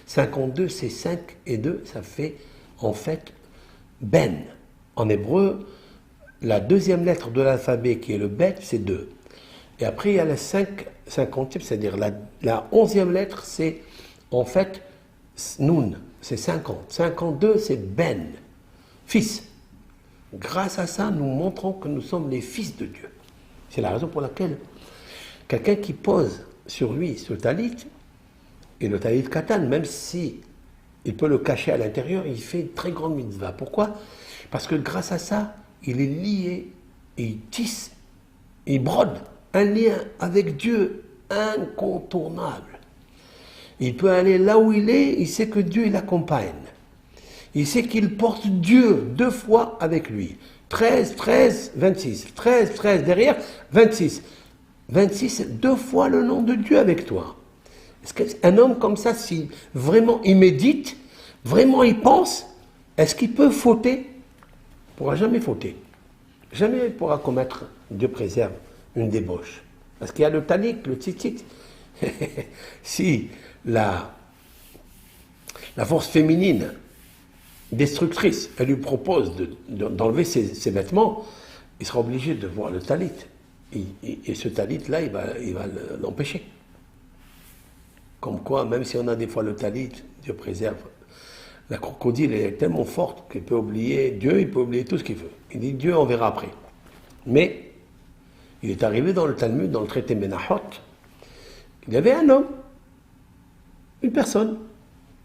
52, c'est 5 et 2, ça fait en fait ben. En hébreu, la deuxième lettre de l'alphabet qui est le bet, c'est 2. Et après, il y a la 50e, c'est-à-dire la 11e lettre, c'est en fait Nun, c'est 50. 52, c'est Ben, fils. Grâce à ça, nous montrons que nous sommes les fils de Dieu. C'est la raison pour laquelle quelqu'un qui pose sur lui ce talit, et le talit katan, même si il peut le cacher à l'intérieur, il fait une très grande mitzvah. Pourquoi? Parce que grâce à ça, il est lié, et il tisse, il brode un lien avec Dieu incontournable. Il peut aller là où il est, il sait que Dieu l'accompagne. Il sait qu'il porte Dieu 2 fois avec lui. 13, 13, 26. 13, 13 derrière, 26. 26, 2 fois le nom de Dieu avec toi. Est-ce qu'un homme comme ça, si vraiment il médite, vraiment il pense, est-ce qu'il peut fauter? Il ne pourra jamais fauter. Jamais il pourra commettre, Dieu préserve, une débauche. Parce qu'il y a le talik, le tzitzit. Si la force féminine destructrice, elle lui propose d'enlever ses vêtements, il sera obligé de voir le talit. Et ce talit-là, il va l'empêcher. Comme quoi, même si on a des fois le talit, Dieu préserve. La crocodile est tellement forte qu'il peut oublier Dieu, il peut oublier tout ce qu'il veut. Il dit Dieu, on verra après. Mais il est arrivé dans le Talmud, dans le traité Menachot, il y avait un homme, une personne.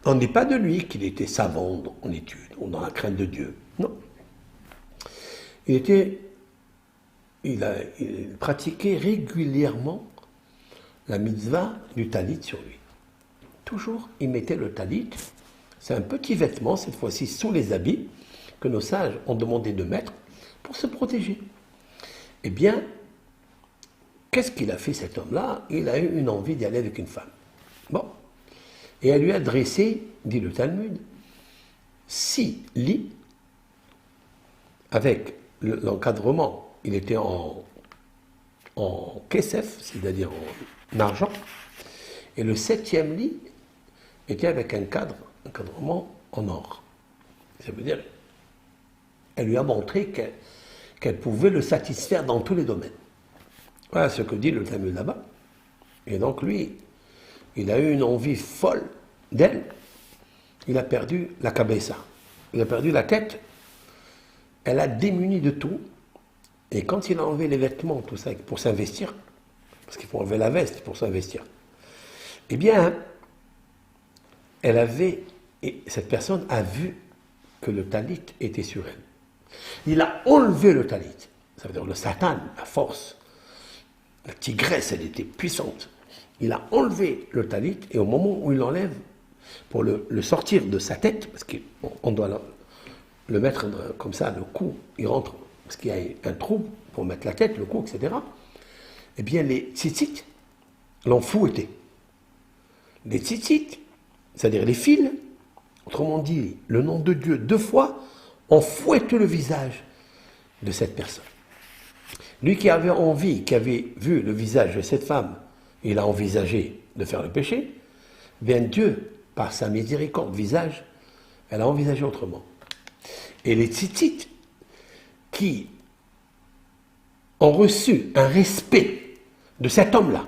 On ne dit pas de lui qu'il était savant en études ou dans la crainte de Dieu. Non. Il pratiquait régulièrement la mitzvah du talit sur lui. Toujours, il mettait le talit. C'est un petit vêtement, cette fois-ci sous les habits, que nos sages ont demandé de mettre pour se protéger. Eh bien, qu'est-ce qu'il a fait cet homme-là? Il a eu une envie d'y aller avec une femme. Bon. Et elle lui a dressé, dit le Talmud, 6 lits avec l'encadrement. Il était en kesef, c'est-à-dire en argent. Et le 7e lit était avec un encadrement en or. Ça veut dire, elle lui a montré qu'elle pouvait le satisfaire dans tous les domaines. Voilà ce que dit le Talmud là-bas. Et donc lui, il a eu une envie folle d'elle. Il a perdu la cabessa. Il a perdu la tête. Elle a démuni de tout. Et quand il a enlevé les vêtements, tout ça, pour s'investir, parce qu'il faut enlever la veste pour s'investir, eh bien, cette personne a vu que le talit était sur elle. Il a enlevé le talit. Ça veut dire le Satan, la force. La tigresse, elle était puissante. Il a enlevé le talit et au moment où il l'enlève, pour le sortir de sa tête, parce qu'on doit le mettre comme ça, le cou, il rentre, parce qu'il y a un trou pour mettre la tête, le cou, etc. Eh bien, les tzitzit l'ont fouetté. Les tzitzit, c'est-à-dire les fils, autrement dit, le nom de Dieu 2 fois, ont fouetté le visage de cette personne. Lui qui avait envie, qui avait vu le visage de cette femme, il a envisagé de faire le péché, bien Dieu, par sa miséricorde, visage, elle a envisagé autrement. Et les tzitzit, qui ont reçu un respect de cet homme-là,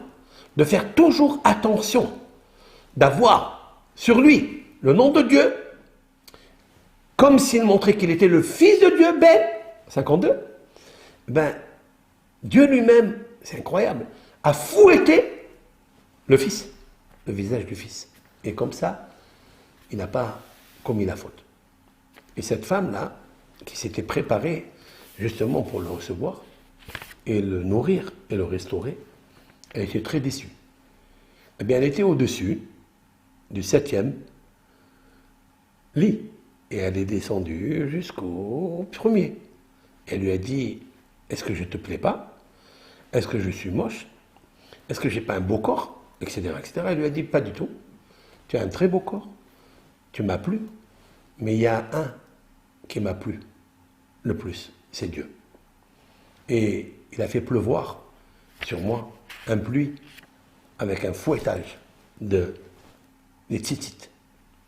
de faire toujours attention, d'avoir sur lui le nom de Dieu, comme s'il montrait qu'il était le fils de Dieu, 52, Dieu lui-même, c'est incroyable, a fouetté le fils, le visage du fils. Et comme ça, il n'a pas commis la faute. Et cette femme-là, qui s'était préparée justement pour le recevoir, et le nourrir, et le restaurer, elle était très déçue. Eh bien, elle était au-dessus du 7e lit. Et elle est descendue jusqu'au 1er. Elle lui a dit, est-ce que je ne te plais pas? Est-ce que je suis moche? Est-ce que je n'ai pas un beau corps? Etc., etc. Elle lui a dit, pas du tout. Tu as un très beau corps. Tu m'as plu. Mais il y a un qui m'a plu le plus, c'est Dieu. Et il a fait pleuvoir sur moi un pluie avec un fouettage des tzitzit,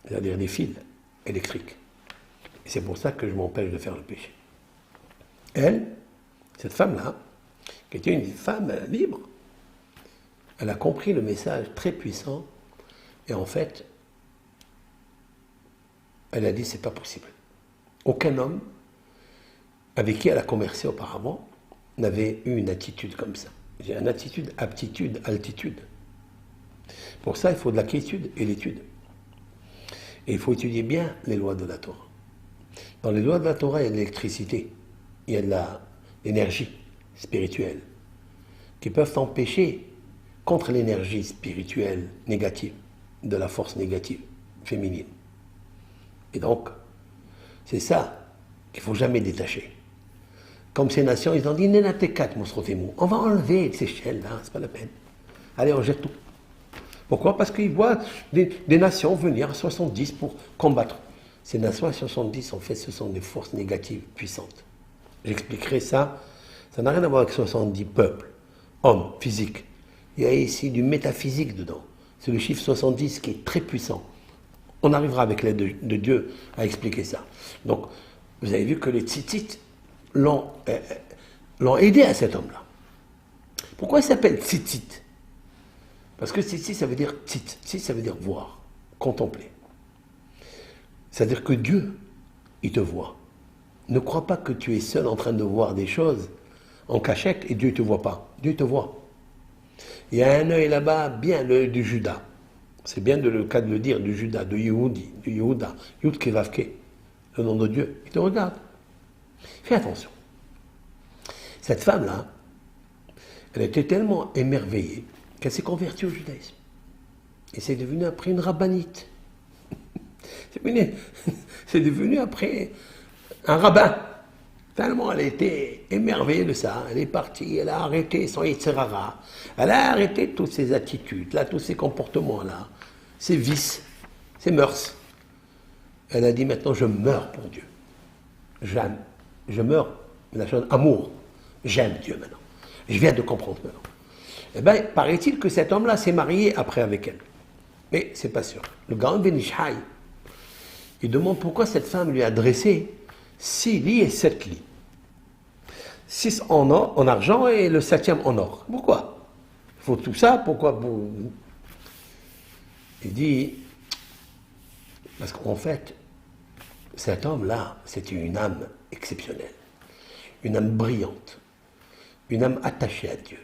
c'est-à-dire des fils électriques. Et c'est pour ça que je m'empêche de faire le péché. Elle, cette femme-là, qui était une femme libre, elle a compris le message très puissant et en fait, elle a dit c'est pas possible. Aucun homme avec qui elle a commercé auparavant n'avait eu une attitude comme ça. J'ai une attitude, aptitude, altitude. Pour ça, il faut de la quiétude et l'étude. Et il faut étudier bien les lois de la Torah. Dans les lois de la Torah, il y a de l'électricité, il y a de l'énergie spirituelle qui peuvent empêcher contre l'énergie spirituelle négative, de la force négative, féminine. Et donc, c'est ça qu'il ne faut jamais détacher. Comme ces nations, ils ont dit, on va enlever ces chaînes-là, c'est pas la peine. Allez, on jette tout. Pourquoi? Parce qu'ils voient des nations venir à 70 pour combattre. Ces nations à 70, en fait, ce sont des forces négatives puissantes. J'expliquerai ça. Ça n'a rien à voir avec 70 peuples, hommes, physiques. Il y a ici du métaphysique dedans. C'est le chiffre 70 qui est très puissant. On arrivera avec l'aide de Dieu à expliquer ça. Donc, vous avez vu que les tzitzit l'ont aidé à cet homme-là. Pourquoi il s'appelle tzitzit? Parce que tzitzit, ça veut dire tzit, ça veut dire voir, contempler. C'est-à-dire que Dieu, il te voit. Ne crois pas que tu es seul en train de voir des choses en cachette et Dieu ne te voit pas. Dieu te voit. Il y a un œil là-bas, bien l'œil du Judas. C'est bien le cas de le dire, du Judas, de Yehudi, du Yehuda, Yud Kevavke, le nom de Dieu. Il te regarde. Fais attention. Cette femme-là, elle était tellement émerveillée qu'elle s'est convertie au judaïsme. Et c'est devenu après une rabbinite. C'est devenu après un rabbin. Tellement elle a été émerveillée de ça. Elle est partie, elle a arrêté son Yetzirara. Elle a arrêté toutes ces attitudes, là, tous ces comportements-là, ces vices, ces mœurs. Elle a dit maintenant je meurs pour Dieu. J'aime. Je meurs, la chose amour. J'aime Dieu maintenant. Je viens de comprendre maintenant. Eh bien, paraît-il que cet homme-là s'est marié après avec elle. Mais c'est pas sûr. Le Gaon Ben Ishai, il demande pourquoi cette femme lui a dressé 6 lits et 7 lits. 6 en argent et le 7e en or. Pourquoi? Il faut tout ça, pourquoi vous... Il dit, parce qu'en fait, cet homme-là, c'était une âme exceptionnelle, une âme brillante, une âme attachée à Dieu.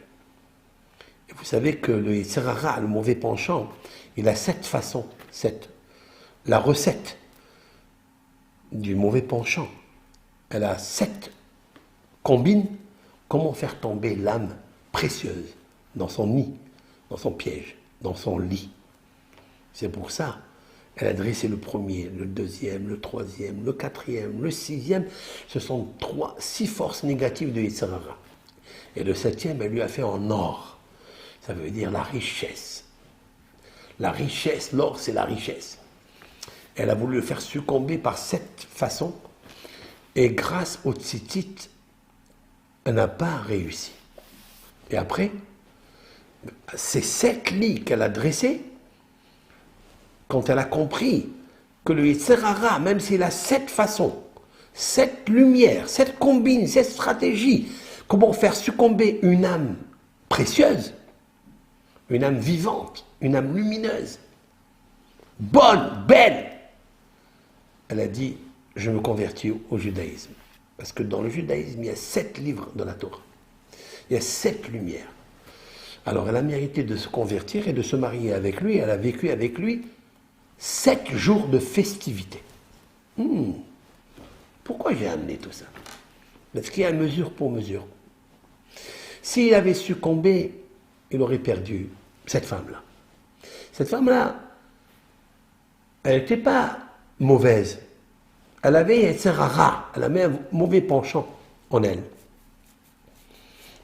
Et vous savez que le Yetzirara, le mauvais penchant, il a 7 façons, 7. La recette du mauvais penchant, elle a 7 combines, comment faire tomber l'âme précieuse dans son nid, dans son piège, dans son lit. C'est pour ça elle a dressé le premier, le deuxième, le troisième, le quatrième, le 6e. Ce sont 6 forces négatives de Yetzirara. Et le 7e, elle lui a fait en or. Ça veut dire la richesse. La richesse, l'or, c'est la richesse. Elle a voulu le faire succomber par 7 façons. Et grâce au tzitzit, elle n'a pas réussi. Et après, ces 7 lits qu'elle a dressés, quand elle a compris que le Yetzirara, même s'il a 7 façons, 7 lumières, 7 combines, 7 stratégies, comment faire succomber une âme précieuse, une âme vivante, une âme lumineuse, bonne, belle, elle a dit, je me convertis au judaïsme. Parce que dans le judaïsme, il y a 7 livres de la Torah. Il y a 7 lumières. Alors elle a mérité de se convertir et de se marier avec lui. Elle a vécu avec lui 7 jours de festivité. Pourquoi j'ai amené tout ça? Parce qu'il y a mesure pour mesure. S'il avait succombé, il aurait perdu cette femme-là. Cette femme-là, elle n'était pas mauvaise. Elle avait un Yetzirara, elle avait un mauvais penchant en elle.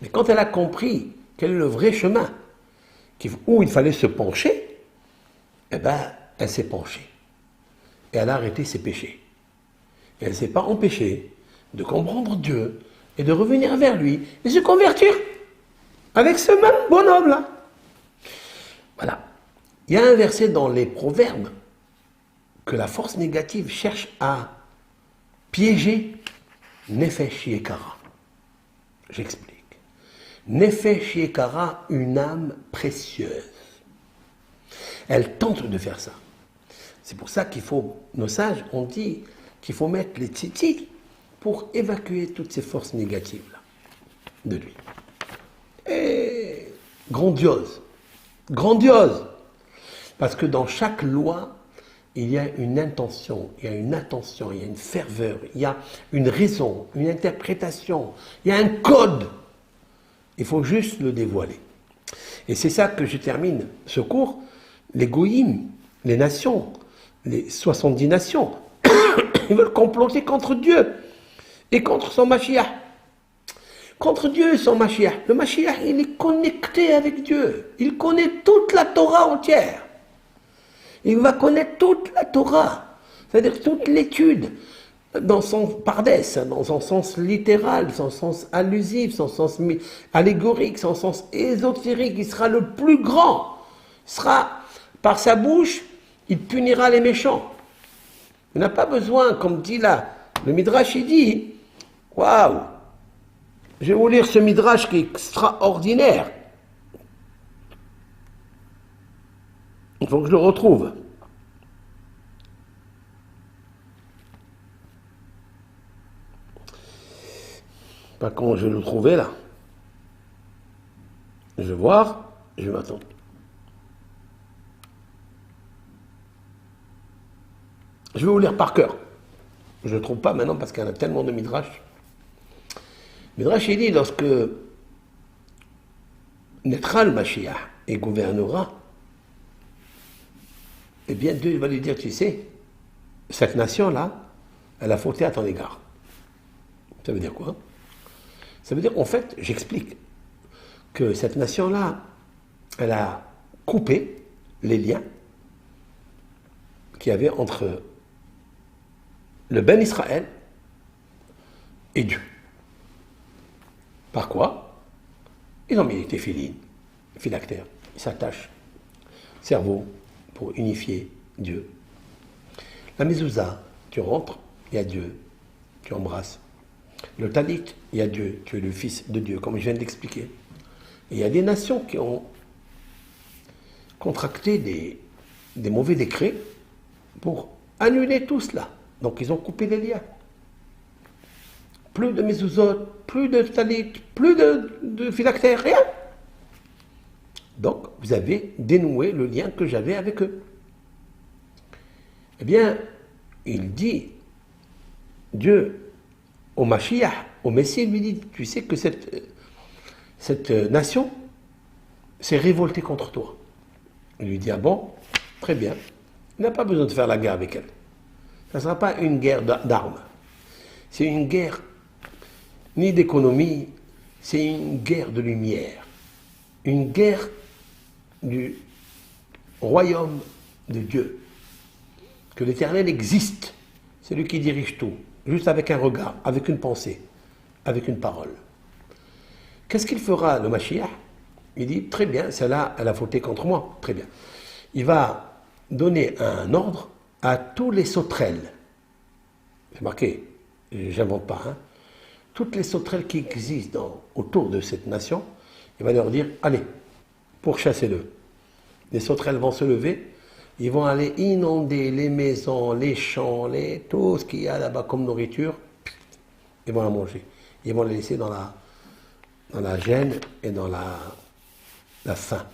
Mais quand elle a compris quel est le vrai chemin, où il fallait se pencher, eh bien, elle s'est penchée. Et elle a arrêté ses péchés. Et elle ne s'est pas empêchée de comprendre Dieu et de revenir vers lui et se convertir avec ce même bonhomme-là. Voilà. Il y a un verset dans les Proverbes que la force négative cherche à piéger Nefesh Yekara. J'explique. Nefesh Yekara, une âme précieuse. Elle tente de faire ça. C'est pour ça qu'il faut, nos sages ont dit qu'il faut mettre les tzitzit pour évacuer toutes ces forces négatives-là de lui. Et grandiose, grandiose, parce que dans chaque loi, il y a une intention, il y a une attention, il y a une ferveur, il y a une raison, une interprétation, il y a un code. Il faut juste le dévoiler. Et c'est ça que je termine ce cours. Les goïms, les nations, les 70 nations, ils veulent comploter contre Dieu et contre son Mashiach. Contre Dieu et son Mashiach. Le Mashiach, il est connecté avec Dieu. Il connaît toute la Torah entière. Il va connaître toute la Torah, c'est-à-dire toute l'étude, dans son pardès, dans son sens littéral, son sens allusif, son sens allégorique, son sens ésotérique. Il sera le plus grand. Il sera, par sa bouche, il punira les méchants. Il n'a pas besoin, comme dit là, le Midrash, il dit, waouh, je vais vous lire ce Midrash qui est extraordinaire. Il faut que je le retrouve. Pas comment je vais le trouver là. Je vais voir, je vais m'attendre. Je vais vous lire par cœur. Je ne le trouve pas maintenant parce qu'il y en a tellement de Midrash. Midrash, il dit, lorsque naîtra le Mashiach et gouvernera, eh bien Dieu va lui dire, tu sais, cette nation-là, elle a fauté à ton égard. Ça veut dire quoi? Ça veut dire, en fait, j'explique que cette nation-là, elle a coupé les liens qu'il y avait entre le Ben Israël et Dieu. Par quoi? Ils ont mis des téphilines, phylactères, ils s'attachent, cerveau, pour unifier Dieu. La mezouza, tu rentres, il y a Dieu, tu embrasses. Le talit, il y a Dieu, tu es le fils de Dieu, comme je viens d'expliquer. Et il y a des nations qui ont contracté des mauvais décrets pour annuler tout cela. Donc ils ont coupé les liens. Plus de mezuzot, plus de talit, plus de phylactères, rien. Donc vous avez dénoué le lien que j'avais avec eux. Eh bien, il dit, Dieu, au Mashiach, au Messie, il lui dit, tu sais que cette nation s'est révoltée contre toi. Il lui dit, ah bon, très bien, il n'a pas besoin de faire la guerre avec elle. Ça ne sera pas une guerre d'armes. C'est une guerre ni d'économie, c'est une guerre de lumière. Une guerre du royaume de Dieu. Que l'Éternel existe, c'est lui qui dirige tout, juste avec un regard, avec une pensée, avec une parole. Qu'est-ce qu'il fera, le Mashiach? Il dit, très bien, celle-là, elle a fauté contre moi, très bien. Il va donner un ordre à tous les sauterelles. C'est marqué, j'invente pas, hein. Toutes les sauterelles qui existent autour de cette nation, il va leur dire, allez, pourchassez-le. Les sauterelles vont se lever, ils vont aller inonder les maisons, les champs, tout ce qu'il y a là-bas comme nourriture, ils vont la manger. Ils vont la laisser dans la gêne et dans la faim.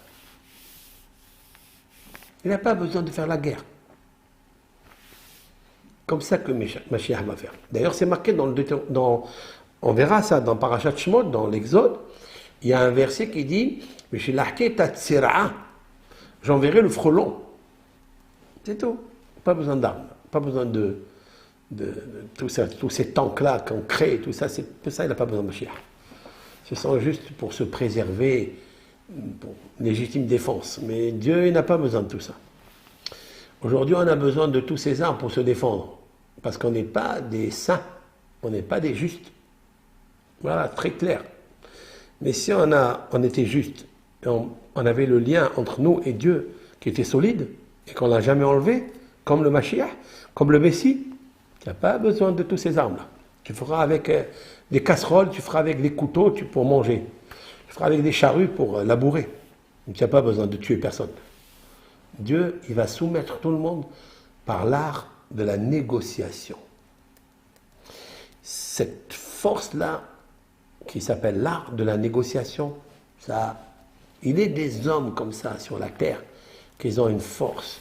Il n'a pas besoin de faire la guerre. Comme ça que Mashiach va faire. D'ailleurs, c'est marqué on verra ça dans Parashat Shemot, dans l'Exode, il y a un verset qui dit « J'enverrai le frelon ». C'est tout. Pas besoin d'armes, pas besoin de tout ça, tous ces tanks-là qu'on crée, tout ça, il n'a pas besoin de Mashiach. Ce sont juste pour se préserver, pour légitime défense. Mais Dieu, il n'a pas besoin de tout ça. Aujourd'hui, on a besoin de tous ces armes pour se défendre. Parce qu'on n'est pas des saints, on n'est pas des justes. Voilà, très clair. Mais si on était juste, on avait le lien entre nous et Dieu qui était solide, et qu'on ne l'a jamais enlevé, comme le Mashiach, comme le Messie, tu n'as pas besoin de toutes ces armes-là. Tu feras avec des casseroles, tu feras avec des couteaux pour manger. Tu feras avec des charrues pour labourer. Tu n'as pas besoin de tuer personne. Dieu, il va soumettre tout le monde par l'art de la négociation. Cette force-là, qui s'appelle l'art de la négociation, il est des hommes comme ça sur la terre, qui ont une force.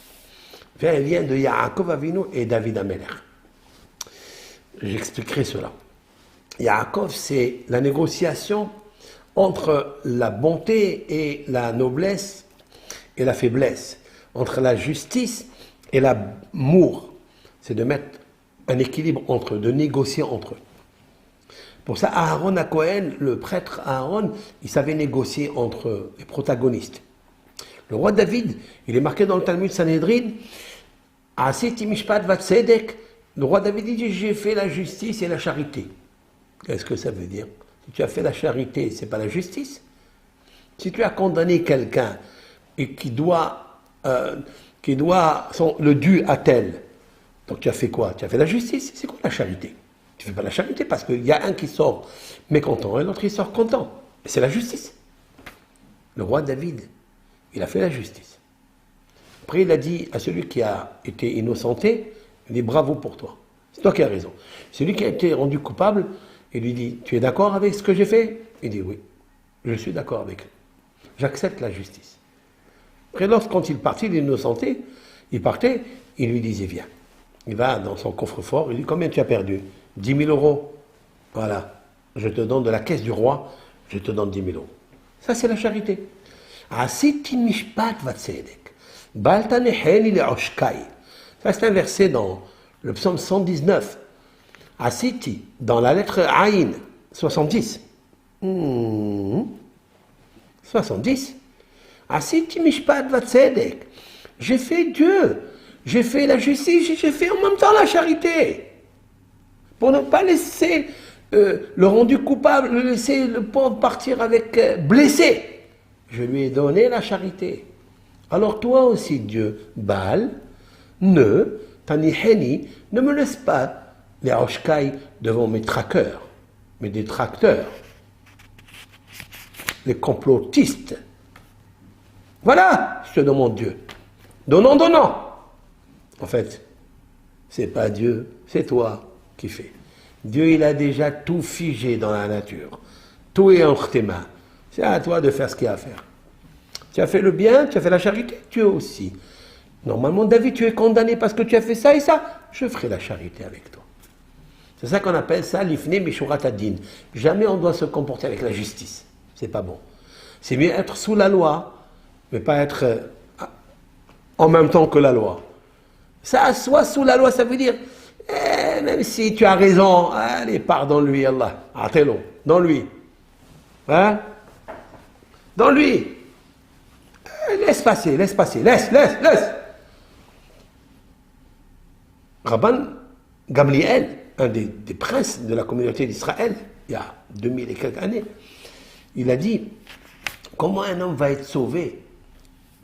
Elle vient de Yaakov Avinu et David Amelech. J'expliquerai cela. Yaakov, c'est la négociation entre la bonté et la noblesse et la faiblesse, entre la justice et l'amour. C'est de mettre un équilibre entre eux, de négocier entre eux. Pour ça, Aaron à Cohen, le prêtre Aaron, il savait négocier entre les protagonistes. Le roi David, il est marqué dans le Talmud Sanhedrin, Asiti Mishpat Vatsedek. Le roi David dit, j'ai fait la justice et la charité. Qu'est-ce que ça veut dire? Si tu as fait la charité, c'est pas la justice. Si tu as condamné quelqu'un et qui doit le dû à tel, donc tu as fait quoi? Tu as fait la justice. C'est quoi la charité? Tu ne fais pas la charité parce qu'il y a un qui sort mécontent et l'autre qui sort content. C'est la justice. Le roi David, il a fait la justice. Après, il a dit à celui qui a été innocenté, il dit bravo pour toi. C'est toi qui as raison. Celui qui a été rendu coupable, il lui dit, tu es d'accord avec ce que j'ai fait? Il dit oui, je suis d'accord avec eux. J'accepte la justice. Après, quand il partit, l'innocenté, il partait, il lui disait viens. Il va dans son coffre-fort, il dit combien tu as perdu? 10 000 euros. Voilà, je te donne de la caisse du roi, je te donne 10 000 euros. Ça, c'est la charité. Asiti mishpat vatzedek. Baltaneheni le oshkai. Ça, c'est un verset dans le psaume 119. Asiti, dans la lettre Aïn, 70. 70. Asiti mishpat vatzedek. J'ai fait Dieu. J'ai fait la justice, j'ai fait en même temps la charité. Pour ne pas laisser le rendu coupable, le laisser le pauvre partir avec blessé. Je lui ai donné la charité. Alors toi aussi, Dieu, Baal, Taniheni, ne me laisse pas les Oshkai devant mes traqueurs, mes détracteurs, les complotistes. Voilà, je te demande Dieu. Donnant, donnant. En fait, c'est pas Dieu, c'est toi qui fais. Dieu, il a déjà tout figé dans la nature. Tout est entre tes mains. C'est à toi de faire ce qu'il y a à faire. Tu as fait le bien, tu as fait la charité, Dieu aussi. Normalement, David, tu es condamné parce que tu as fait ça et ça. Je ferai la charité avec toi. C'est ça qu'on appelle ça l'ifne mishurat adin. Jamais on doit se comporter avec la justice. C'est pas bon. C'est mieux être sous la loi, mais pas être en même temps que la loi. Ça, soit sous la loi, ça veut dire, même si tu as raison, allez, pars dans lui, Allah. Attends-le, dans lui. Hein? Dans lui. Laisse passer, laisse. Rabban Gamliel, un des princes de la communauté d'Israël, il y a 2000 et quelques années, il a dit, comment un homme va être sauvé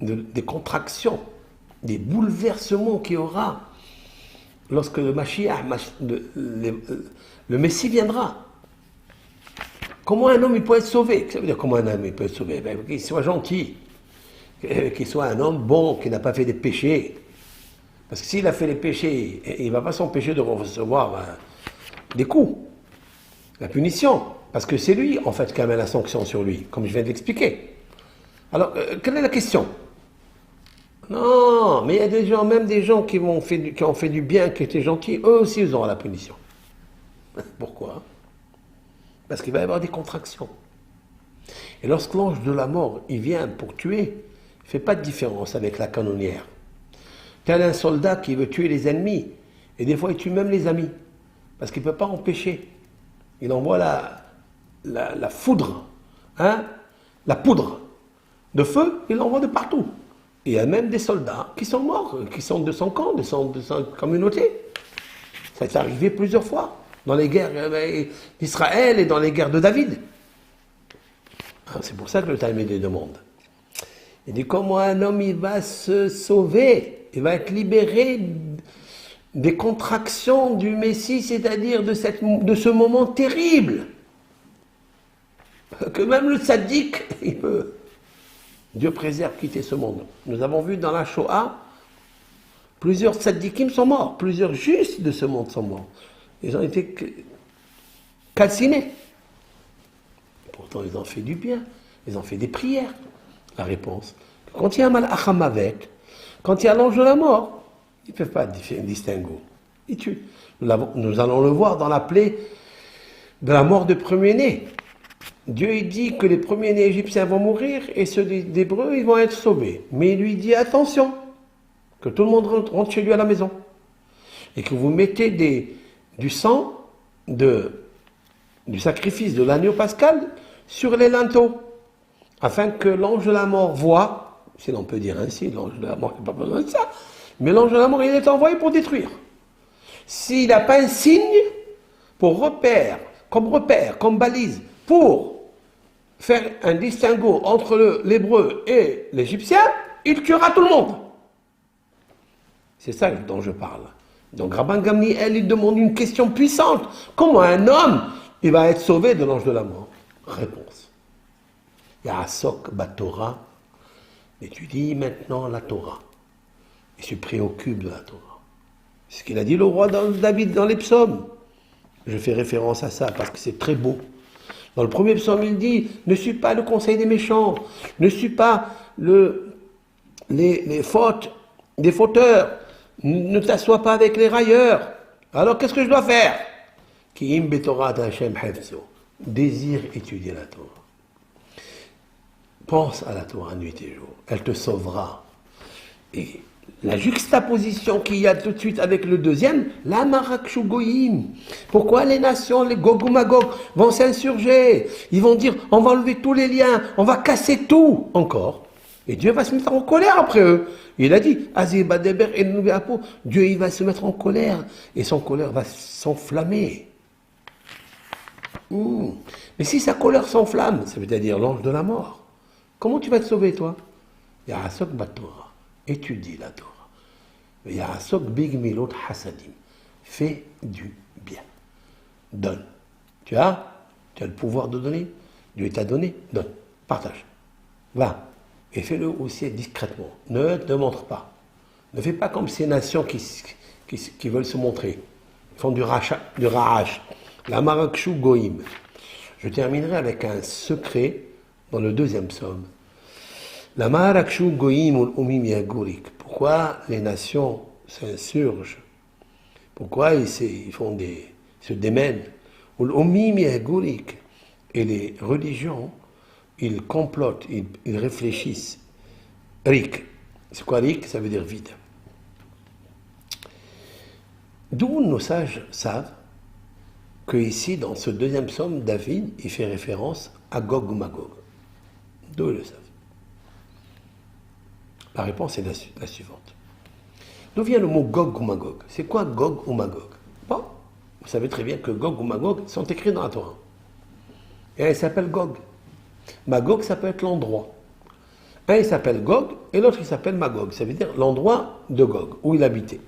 des contractions, des bouleversements qu'il y aura lorsque le Mashiach, le Messie viendra. Comment un homme il peut être sauvé? Ça veut dire comment un homme il peut être sauvé? Qu'il soit gentil, qu'il soit un homme bon, qui n'a pas fait des péchés. Parce que s'il a fait des péchés, il ne va pas s'empêcher de recevoir des coups, la punition. Parce que c'est lui, en fait, qui a mis la sanction sur lui, comme je viens de l'expliquer. Alors, quelle est la question? Non, mais il y a des gens, même des gens qui ont fait du bien, qui étaient gentils, eux aussi, ils auront la punition. Pourquoi? Parce qu'il va y avoir des contractions. Et lorsque l'ange de la mort, il vient pour tuer, il ne fait pas de différence avec la canonnière. Tel un soldat qui veut tuer les ennemis, et des fois il tue même les amis, parce qu'il ne peut pas empêcher. Il envoie la foudre, hein, la poudre de feu, il l'envoie de partout. Et il y a même des soldats qui sont morts, qui sont de son camp, de son communauté. Ça est arrivé plusieurs fois, dans les guerres d'Israël et dans les guerres de David. C'est pour ça que le Talmud demande. Il dit comment un homme il va se sauver, il va être libéré des contractions du Messie, c'est-à-dire de ce moment terrible. Que même le tzaddik, il peut, Dieu préserve, quitter ce monde. Nous avons vu dans la Shoah, plusieurs tzaddikim sont morts, plusieurs justes de ce monde sont morts. Ils ont été calcinés. Pourtant, ils ont fait du bien, ils ont fait des prières. La réponse, quand il y a Malach HaMavet, quand il y a l'ange de la mort, ils ne peuvent pas distinguer. Ils tuent. Nous allons le voir dans la plaie de la mort de premier-né. Dieu il dit que les premiers-nés égyptiens vont mourir et ceux d'Hébreux, ils vont être sauvés. Mais il lui dit attention, que tout le monde rentre chez lui à la maison. Et que vous mettez du sang du sacrifice de l'agneau pascal sur les linteaux, afin que l'ange de la mort voie, si l'on peut dire ainsi, l'ange de la mort n'a pas besoin de ça, mais l'ange de la mort il est envoyé pour détruire. S'il n'a pas un signe comme balise, pour faire un distinguo entre l'hébreu et l'égyptien, il tuera tout le monde. C'est ça dont je parle. Donc Rabban Gamliel, il demande une question puissante. Comment un homme, il va être sauvé de l'ange de la mort? Réponse. Ya'asok Batorah, étudie maintenant la Torah. Il se préoccupe de la Torah. C'est ce qu'il a dit le roi David dans les psaumes. Je fais référence à ça parce que c'est très beau. Dans le premier psaume, il dit, ne suis pas le conseil des méchants, ne suis pas les fautes des fauteurs, ne t'assois pas avec les railleurs. Alors qu'est-ce que je dois faire? Désire étudier la Torah. pense à la Torah nuit et jour, elle te sauvera. Et la juxtaposition qu'il y a tout de suite avec le deuxième, la Marakshu Goyim. Pourquoi les nations, les Gog ou Magog, vont s'insurger? Ils vont dire, on va enlever tous les liens, on va casser tout encore. Et Dieu va se mettre en colère après eux. Il a dit, Dieu il va se mettre en colère et son colère va s'enflammer. Mais si sa colère s'enflamme, ça veut dire l'ange de la mort, comment tu vas te sauver toi? Ya'asok Batora, étudie la Torah. Ya'asok Big Milot Hasadim, fais du bien. Donne. Tu as le pouvoir de donner. Dieu t'a donné, donne. Partage. Va. Et fais-le aussi discrètement. Ne te montre pas. Ne fais pas comme ces nations qui veulent se montrer. Ils font du ra'ash. La Marakshu Goïm. Je terminerai avec un secret dans le deuxième psaume. La Marakshu Goïm ul Umim Yagurik. Pourquoi les nations s'insurgent? Pourquoi ils se démènent? Ul Umim Yagurik. Et les religions, ils complotent, ils réfléchissent. Rik. C'est quoi Rik? Ça veut dire vide. D'où nos sages savent que ici, dans ce deuxième psaume, David, il fait référence à Gog ou Magog. D'où ils le savent? La réponse est la suivante. D'où vient le mot Gog ou Magog? C'est quoi Gog ou Magog? Bon, vous savez très bien que Gog ou Magog sont écrits dans la Torah. Et un, il s'appelle Gog. Magog, ça peut être l'endroit. Un, il s'appelle Gog, et l'autre, il s'appelle Magog. Ça veut dire l'endroit de Gog, où il habitait.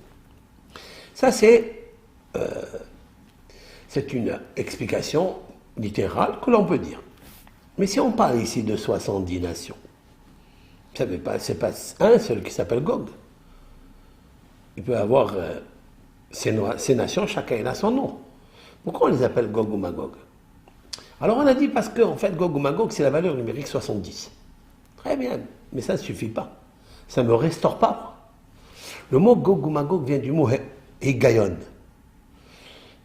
Ça, c'est une explication littérale que l'on peut dire. Mais si on parle ici de 70 nations, ce n'est pas un seul qui s'appelle Gog. Il peut y avoir ces nations, chacun a son nom. Pourquoi on les appelle Gog ou Magog? Alors on a dit parce qu'en fait, Gog ou Magog, c'est la valeur numérique 70. Très bien, mais ça ne suffit pas. Ça ne me restaure pas. Le mot Gog ou Magog vient du mot Hégaïon.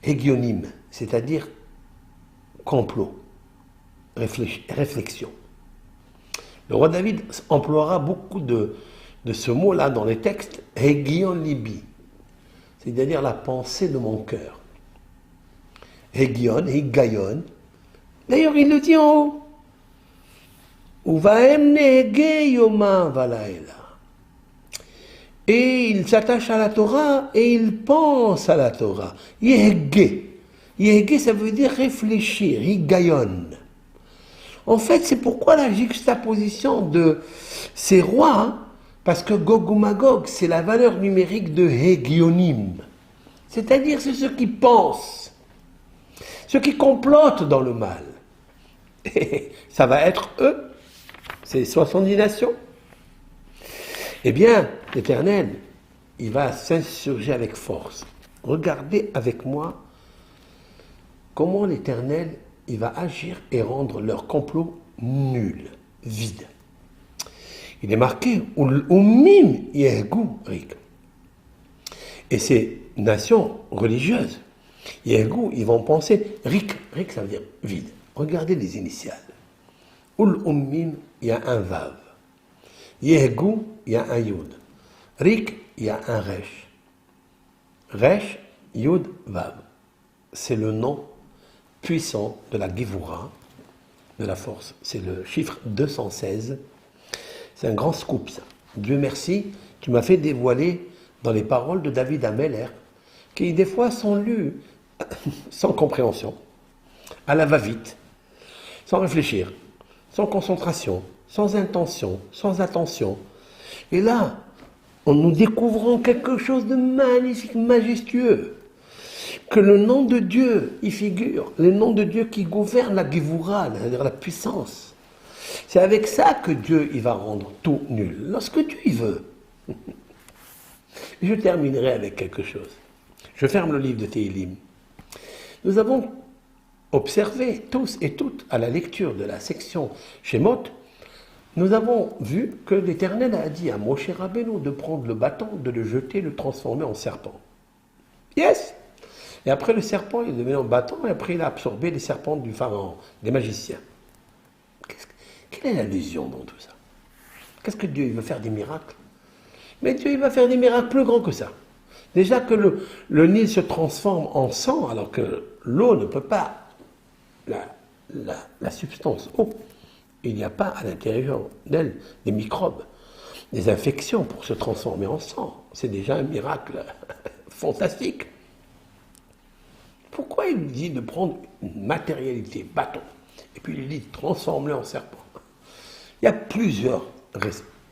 Hégionim, c'est-à-dire complot, réflexion. Le roi David emploiera beaucoup de ce mot-là dans les textes, Hégion Libi, c'est-à-dire la pensée de mon cœur. Hégion, Hégaïon. D'ailleurs, il le dit en haut. Et il s'attache à la Torah et il pense à la Torah. Yehge. Yehge, ça veut dire réfléchir, Higayon. En fait, c'est pourquoi la juxtaposition de ces rois, parce que Gog ou Magog, c'est la valeur numérique de Hegionim. C'est-à-dire, c'est ceux qui pensent, ceux qui complotent dans le mal. Et ça va être eux, ces 70 nations. Eh bien, l'Éternel, il va s'insurger avec force. Regardez avec moi comment l'Éternel, il va agir et rendre leur complot nul, vide. Il est marqué Umim Yehgu Rik. Et ces nations religieuses, Yehgu, ils vont penser Rik. Rik, ça veut dire vide. Regardez les initiales. Umim, il y a un Vav. Yehgu, il y a un Yud. Rik, il y a un Resh. Resh, Yud, Vav. C'est le nom puissant de la Givura, de la force. C'est le chiffre 216. C'est un grand scoop, ça. Dieu merci, tu m'as fait dévoiler dans les paroles de David Ameller, qui des fois sont lues sans compréhension, à la va-vite, sans réfléchir, sans concentration, sans intention, sans attention. Et là, en nous découvrant quelque chose de magnifique, majestueux, que le nom de Dieu y figure, le nom de Dieu qui gouverne la Givura, c'est-à-dire la puissance. C'est avec ça que Dieu il va rendre tout nul, lorsque Dieu y veut. Je terminerai avec quelque chose. Je ferme le livre de Téhilim. Nous avons observé, tous et toutes, à la lecture de la section Shemot, nous avons vu que l'Éternel a dit à Moshe Rabbeinu de prendre le bâton, de le jeter, le transformer en serpent. Yes! Et après le serpent, il est devenu en bâton, et après il a absorbé les serpents du pharaon, des magiciens. Quelle est l'allusion dans tout ça? Qu'est-ce que Dieu, il veut faire des miracles? Mais Dieu, il va faire des miracles plus grands que ça. Déjà que le Nil se transforme en sang, alors que l'eau ne peut pas, la substance eau, il n'y a pas à l'intérieur d'elle des microbes, des infections pour se transformer en sang. C'est déjà un miracle fantastique. Pourquoi il dit de prendre une matérialité, bâton, et puis il dit de transformer en serpent? Il y a plusieurs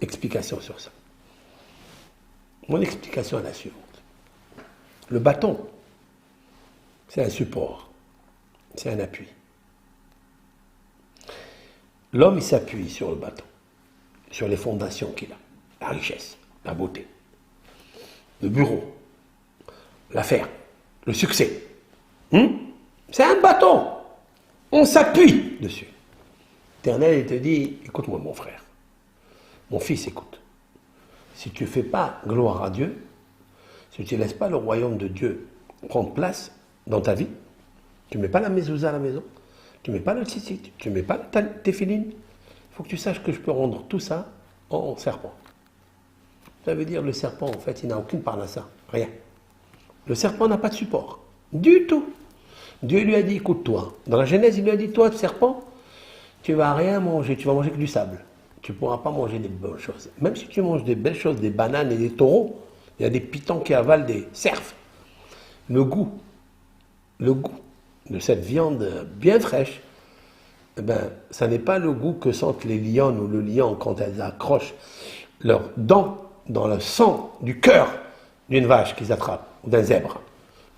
explications sur ça. Mon explication est la suivante. Le bâton, c'est un support, c'est un appui. L'homme, il s'appuie sur le bâton, sur les fondations qu'il a, la richesse, la beauté, le bureau, l'affaire, le succès. C'est un bâton, on s'appuie dessus. L'Éternel, il te dit, écoute-moi mon frère, mon fils, écoute. Si tu ne fais pas gloire à Dieu, si tu ne laisses pas le royaume de Dieu prendre place dans ta vie, tu ne mets pas la mezouza à la maison, tu ne mets pas le tzitzit, tu ne mets pas le téphilin, il faut que tu saches que je peux rendre tout ça en serpent. Ça veut dire le serpent, en fait, il n'a aucune parnassa, rien. Le serpent n'a pas de support, du tout. Dieu lui a dit, écoute-toi, dans la Genèse, il lui a dit, toi, serpent, tu ne vas rien manger, tu vas manger que du sable. Tu ne pourras pas manger des bonnes choses. Même si tu manges des belles choses, des bananes et des taureaux, il y a des pitons qui avalent des cerfs. Le goût de cette viande bien fraîche, eh ben, ça n'est pas le goût que sentent les lionnes ou le lion quand elles accrochent leurs dents dans le sang du cœur d'une vache qu'ils attrapent, ou d'un zèbre.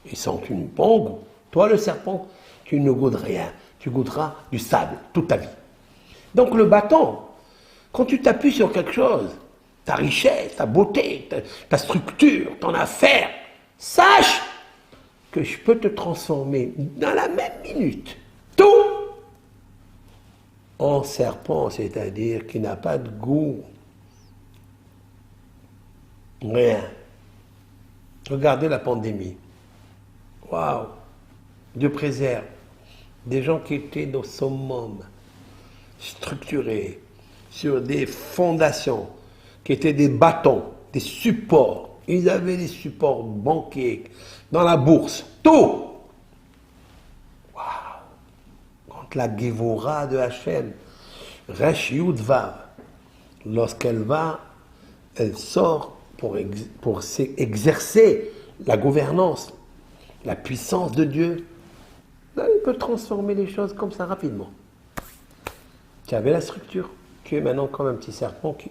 Ils sentent un bon goût. Toi, le serpent, tu ne goûtes rien. Tu goûteras du sable toute ta vie. Donc le bâton, quand tu t'appuies sur quelque chose, ta richesse, ta beauté, ta structure, ton affaire, sache que je peux te transformer dans la même minute, tout en serpent, c'est-à-dire qui n'a pas de goût. Rien. Regardez la pandémie. Waouh! Dieu préserve. Des gens qui étaient au summum, structurés, sur des fondations, qui étaient des bâtons, des supports. Ils avaient des supports banquiers, dans la bourse, tout. Waouh! Quand la Gévora de Hachem, Resh Yud Vav, lorsqu'elle va, elle sort pour exercer la gouvernance, la puissance de Dieu. Là, il peut transformer les choses comme ça rapidement. Tu avais la structure, tu es maintenant comme un petit serpent qui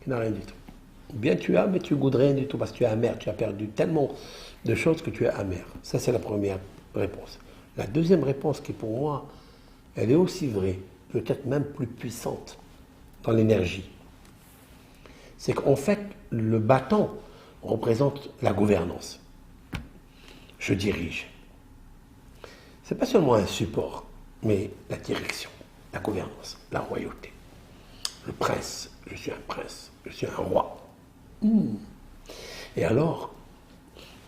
n'a rien du tout. Bien tu as, mais tu goûtes rien du tout parce que tu es amer, tu as perdu tellement de choses que tu es amer. Ça, c'est la première réponse. La deuxième réponse qui, pour moi, elle est aussi vraie, peut-être même plus puissante dans l'énergie. C'est qu'en fait, le bâton représente la gouvernance. Je dirige. Ce n'est pas seulement un support, mais la direction, la gouvernance, la royauté. Le prince, je suis un prince, je suis un roi. Et alors,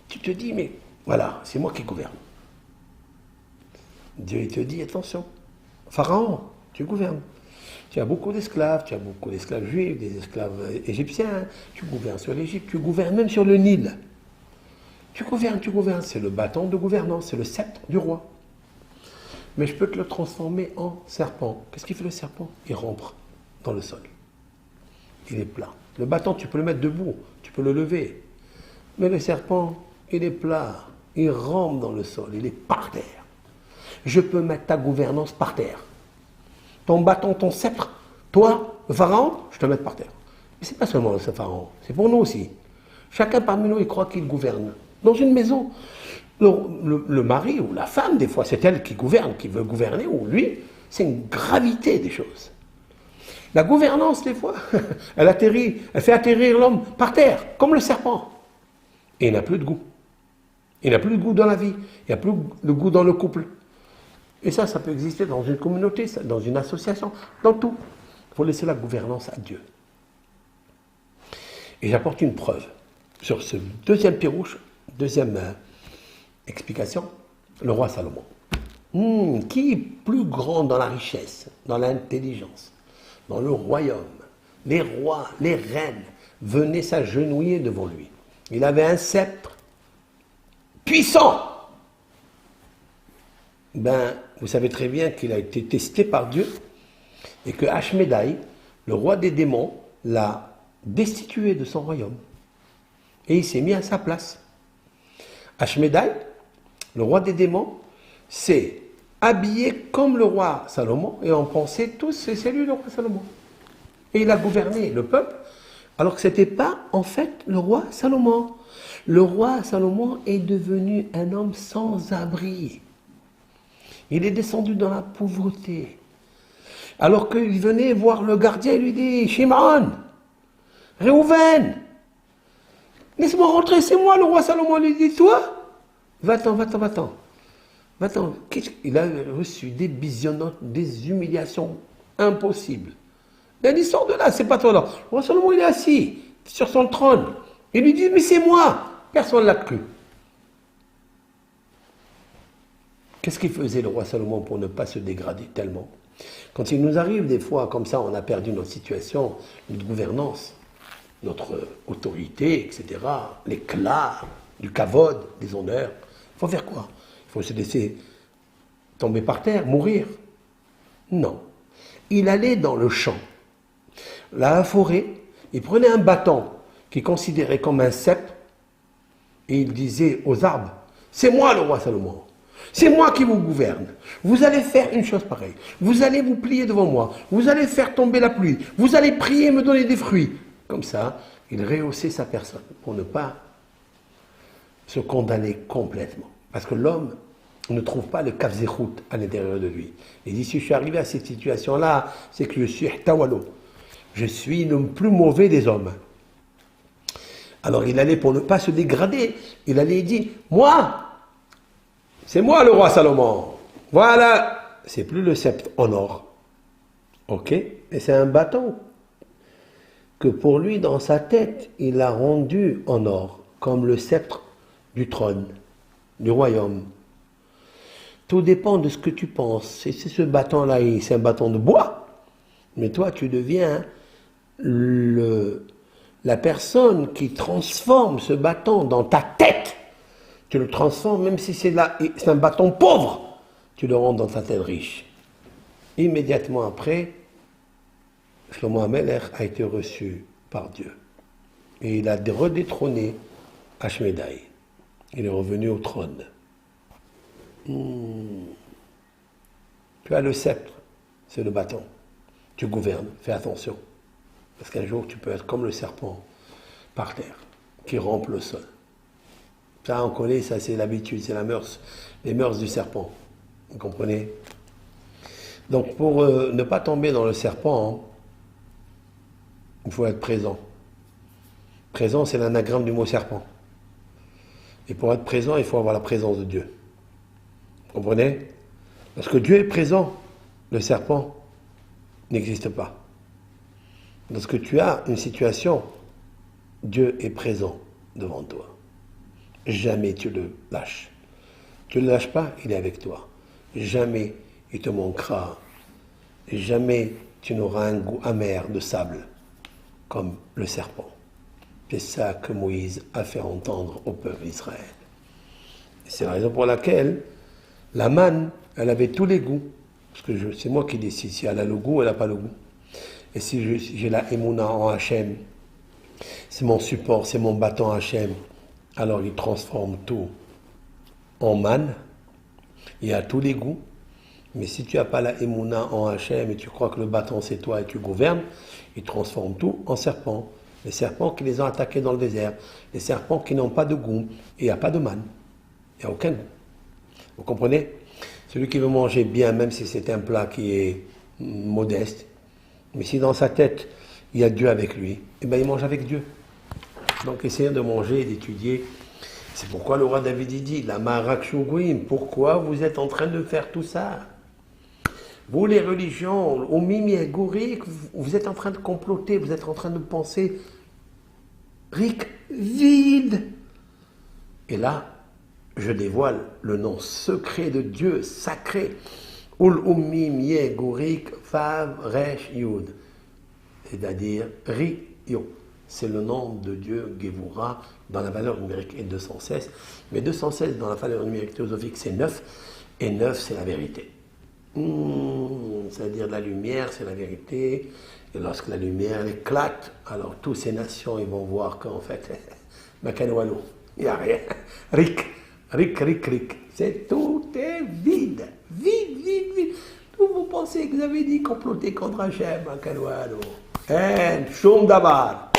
tu te dis, mais voilà, c'est moi qui gouverne. Dieu, il te dit, attention, Pharaon, tu gouvernes. Tu as beaucoup d'esclaves juifs, des esclaves égyptiens, tu gouvernes sur l'Égypte, tu gouvernes même sur le Nil. Tu gouvernes, c'est le bâton de gouvernance, c'est le sceptre du roi. Mais je peux te le transformer en serpent. Qu'est-ce qu'il fait le serpent? Il rentre dans le sol. Il est plat. Le bâton, tu peux le mettre debout, tu peux le lever. Mais le serpent, il est plat. Il rentre dans le sol, il est par terre. Je peux mettre ta gouvernance par terre. Ton bâton, ton sceptre, toi, le pharaon, je te mets par terre. Mais c'est pas seulement le pharaon, c'est pour nous aussi. Chacun parmi nous, il croit qu'il gouverne. Dans une maison, le mari ou la femme, des fois, c'est elle qui gouverne, qui veut gouverner, ou lui, c'est une gravité des choses. La gouvernance, des fois, elle fait atterrir l'homme par terre, comme le serpent. Et il n'a plus de goût. Il n'a plus de goût dans la vie. Il n'a plus de goût dans le couple. Et ça peut exister dans une communauté, dans une association, dans tout. Il faut laisser la gouvernance à Dieu. Et j'apporte une preuve sur ce deuxième pirouche, deuxième explication, le roi Salomon. Qui est plus grand dans la richesse, dans l'intelligence, dans le royaume, les rois, les reines venaient s'agenouiller devant lui. Il avait un sceptre puissant. Vous savez très bien qu'il a été testé par Dieu et que Ashmédaï, le roi des démons, l'a destitué de son royaume. Et il s'est mis à sa place. Ashmédaï, le roi des démons, s'est habillé comme le roi Salomon et on pensait tous que c'est lui le roi Salomon. Et il a gouverné le peuple alors que ce n'était pas en fait le roi Salomon. Le roi Salomon est devenu un homme sans abri. Il est descendu dans la pauvreté. Alors qu'il venait voir le gardien, il lui dit « Shimon, Réhouven, laisse-moi rentrer, c'est moi le roi Salomon. » Il lui dit « Toi, va-t'en. Il a reçu des bisionnantes, des humiliations impossibles. Il a dit « Sors de là, c'est pas toi là. » Le roi Salomon, il est assis sur son trône. Il lui dit « Mais c'est moi. » Personne ne l'a cru. Qu'est-ce qu'il faisait le roi Salomon pour ne pas se dégrader tellement? Quand il nous arrive des fois, comme ça, on a perdu notre situation, notre gouvernance, notre autorité, etc., l'éclat, du kavod, des honneurs, il faut faire quoi? Il faut se laisser tomber par terre, mourir? Non. Il allait dans le champ, la forêt, il prenait un bâton qu'il considérait comme un sceptre et il disait aux arbres, c'est moi le roi Salomon. C'est moi qui vous gouverne. Vous allez faire une chose pareille. Vous allez vous plier devant moi. Vous allez faire tomber la pluie. Vous allez prier et me donner des fruits. Comme ça, il rehaussait sa personne pour ne pas se condamner complètement. Parce que l'homme ne trouve pas le kafzechout à l'intérieur de lui. Il dit, si je suis arrivé à cette situation-là, c'est que je suis tawalo. Je suis le plus mauvais des hommes. Alors il allait, pour ne pas se dégrader, il allait dire, moi, c'est moi le roi Salomon. Voilà. C'est plus le sceptre en or. Ok? Et c'est un bâton que pour lui, dans sa tête, il a rendu en or, comme le sceptre du trône, du royaume. Tout dépend de ce que tu penses. Si ce bâton-là, c'est un bâton de bois, mais toi, tu deviens la personne qui transforme ce bâton dans ta tête. Tu le transformes, même si c'est un bâton pauvre, tu le rends dans ta tête riche. Immédiatement après, Shlomo HaMelech a été reçu par Dieu. Et il a redétrôné Ashmédaï. Il est revenu au trône. Tu as le sceptre, c'est le bâton. Tu gouvernes, fais attention. Parce qu'un jour, tu peux être comme le serpent par terre, qui rampe le sol. Ça, on connaît, ça c'est l'habitude, c'est les mœurs du serpent. Vous comprenez? Donc, pour ne pas tomber dans le serpent, il faut être présent. Présent, c'est l'anagramme du mot serpent. Et pour être présent, il faut avoir la présence de Dieu. Vous comprenez? Parce que Dieu est présent, le serpent n'existe pas. Lorsque tu as une situation, Dieu est présent devant toi. Jamais tu le lâches. Tu ne le lâches pas, il est avec toi. Jamais il te manquera. Jamais tu n'auras un goût amer de sable comme le serpent. C'est ça que Moïse a fait entendre au peuple d'Israël. C'est la raison pour laquelle la manne, elle avait tous les goûts. Parce que c'est moi qui décide si elle a le goût ou elle n'a pas le goût. Et si j'ai la émouna en Hachem, c'est mon support, c'est mon bâton Hachem. Alors il transforme tout en manne. Il y a tous les goûts. Mais si tu n'as pas la émouna en Hachem et tu crois que le bâton c'est toi et tu gouvernes, il transforme tout en serpent. Les serpents qui les ont attaqués dans le désert. Les serpents qui n'ont pas de goût. Et il n'y a pas de manne. Il n'y a aucun goût. Vous comprenez? Celui qui veut manger bien, même si c'est un plat qui est modeste, mais si dans sa tête, il y a Dieu avec lui, eh bien il mange avec Dieu. Donc essayez de manger et d'étudier. C'est pourquoi le roi David dit, la Maharak Shugouim, pourquoi vous êtes en train de faire tout ça? Vous les religions, au Mimi et Gourik, vous êtes en train de comploter, vous êtes en train de penser Rick vide. Et là, je dévoile le nom secret de Dieu, sacré. Ul Ummim Ye Gourik Fav Resh Yud. c'est-à-dire Rio. C'est le nom de Dieu, Gevura, dans la valeur numérique est 216. Mais 216 dans la valeur numérique théosophique, c'est 9. Et 9, c'est la vérité. C'est-à-dire la lumière, c'est la vérité. Et lorsque la lumière elle éclate, alors toutes ces nations, ils vont voir qu'en fait, Makanwalo, il n'y a rien. Rick. C'est tout est vide. Vide. Tout vous pensez que vous avez dit comploter contre Hachem, Makanwalo. Choum Dabar.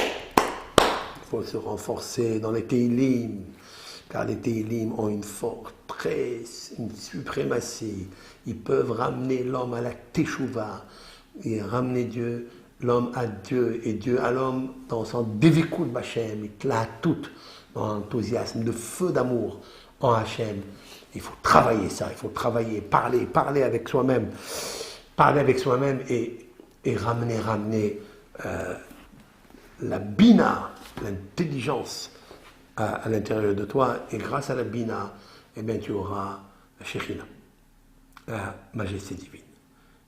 Il faut se renforcer dans les Teilim, car les Teilim ont une forteresse, une suprématie. Ils peuvent ramener l'homme à la Teshuvah et ramener l'homme à Dieu et Dieu à l'homme dans son dévikout de Hachem. Il te l'a tout dans l'enthousiasme, de feu d'amour en Hachem. Il faut travailler ça, il faut travailler, parler avec soi-même, et ramener la bina, l'intelligence à l'intérieur de toi, et grâce à la bina, eh bien, tu auras la Shekhina, la majesté divine.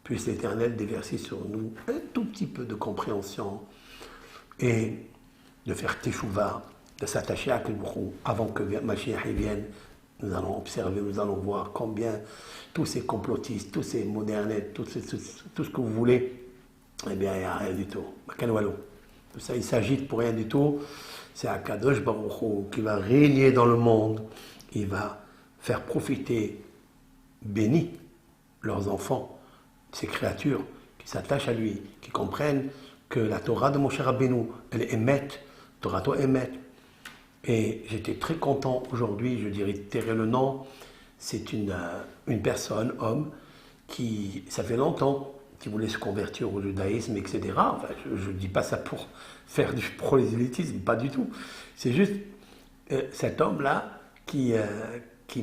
Puisse l'Éternel déverser sur nous un tout petit peu de compréhension et de faire teshuva, de s'attacher à Kibbrou avant que Mashiach vienne. Nous allons observer, nous allons voir combien tous ces complotistes, tous ces modernettes, tout ce que vous voulez, eh bien, il n'y a rien du tout. Tout ça, il s'agite pour rien du tout. C'est Akadosh Baruch Hu qui va régner dans le monde. Il va faire profiter, béni, leurs enfants, ces créatures qui s'attachent à lui, qui comprennent que la Torah de Moshe Rabbeinu, elle est émet, Torah émet. Et j'étais très content aujourd'hui, je dirais taire le nom, c'est une personne, homme, qui, ça fait longtemps, qui voulait se convertir au judaïsme, etc. Enfin, je ne dis pas ça pour faire du prosélytisme, pas du tout. C'est juste cet homme-là qui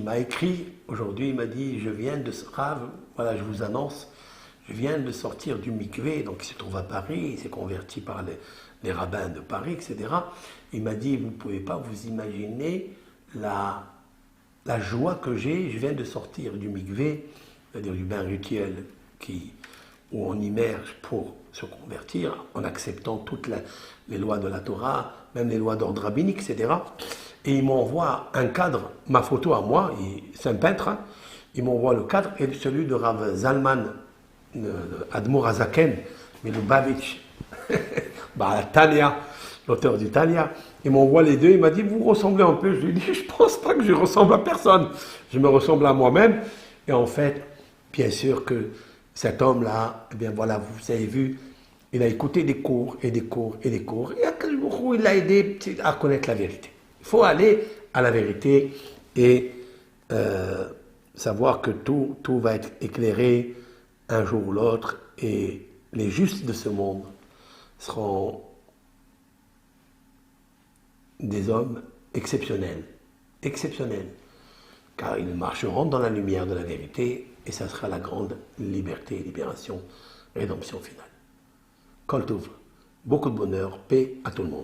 m'a écrit aujourd'hui, il m'a dit, je viens de Rav, voilà, je vous annonce, je viens de sortir du mikvé, donc il se trouve à Paris, il s'est converti par les rabbins de Paris, etc. Il m'a dit, vous ne pouvez pas vous imaginer la joie que j'ai, je viens de sortir du mikvé, c'est-à-dire du bain rituel où on immerge pour se convertir, en acceptant toutes les lois de la Torah, même les lois d'ordre rabbinique, etc. Et il m'envoie un cadre, ma photo à moi, c'est un peintre, hein, il m'envoie le cadre et celui de Rav Zalman, Admour Azaken, mais le Bavitch, Tania, l'auteur du Tania, il m'envoie les deux, il m'a dit, vous ressemblez un peu. Je lui ai dit, je ne pense pas que je ressemble à personne, je me ressemble à moi-même. Et en fait, bien sûr que cet homme-là, eh bien voilà, vous avez vu, il a écouté des cours, et à quel moment il l'a aidé à connaître la vérité. Il faut aller à la vérité et savoir que tout va être éclairé un jour ou l'autre, et les justes de ce monde seront des hommes exceptionnels, car ils marcheront dans la lumière de la vérité, et ça sera la grande liberté, libération, rédemption finale. Kol Tov, beaucoup de bonheur, paix à tout le monde.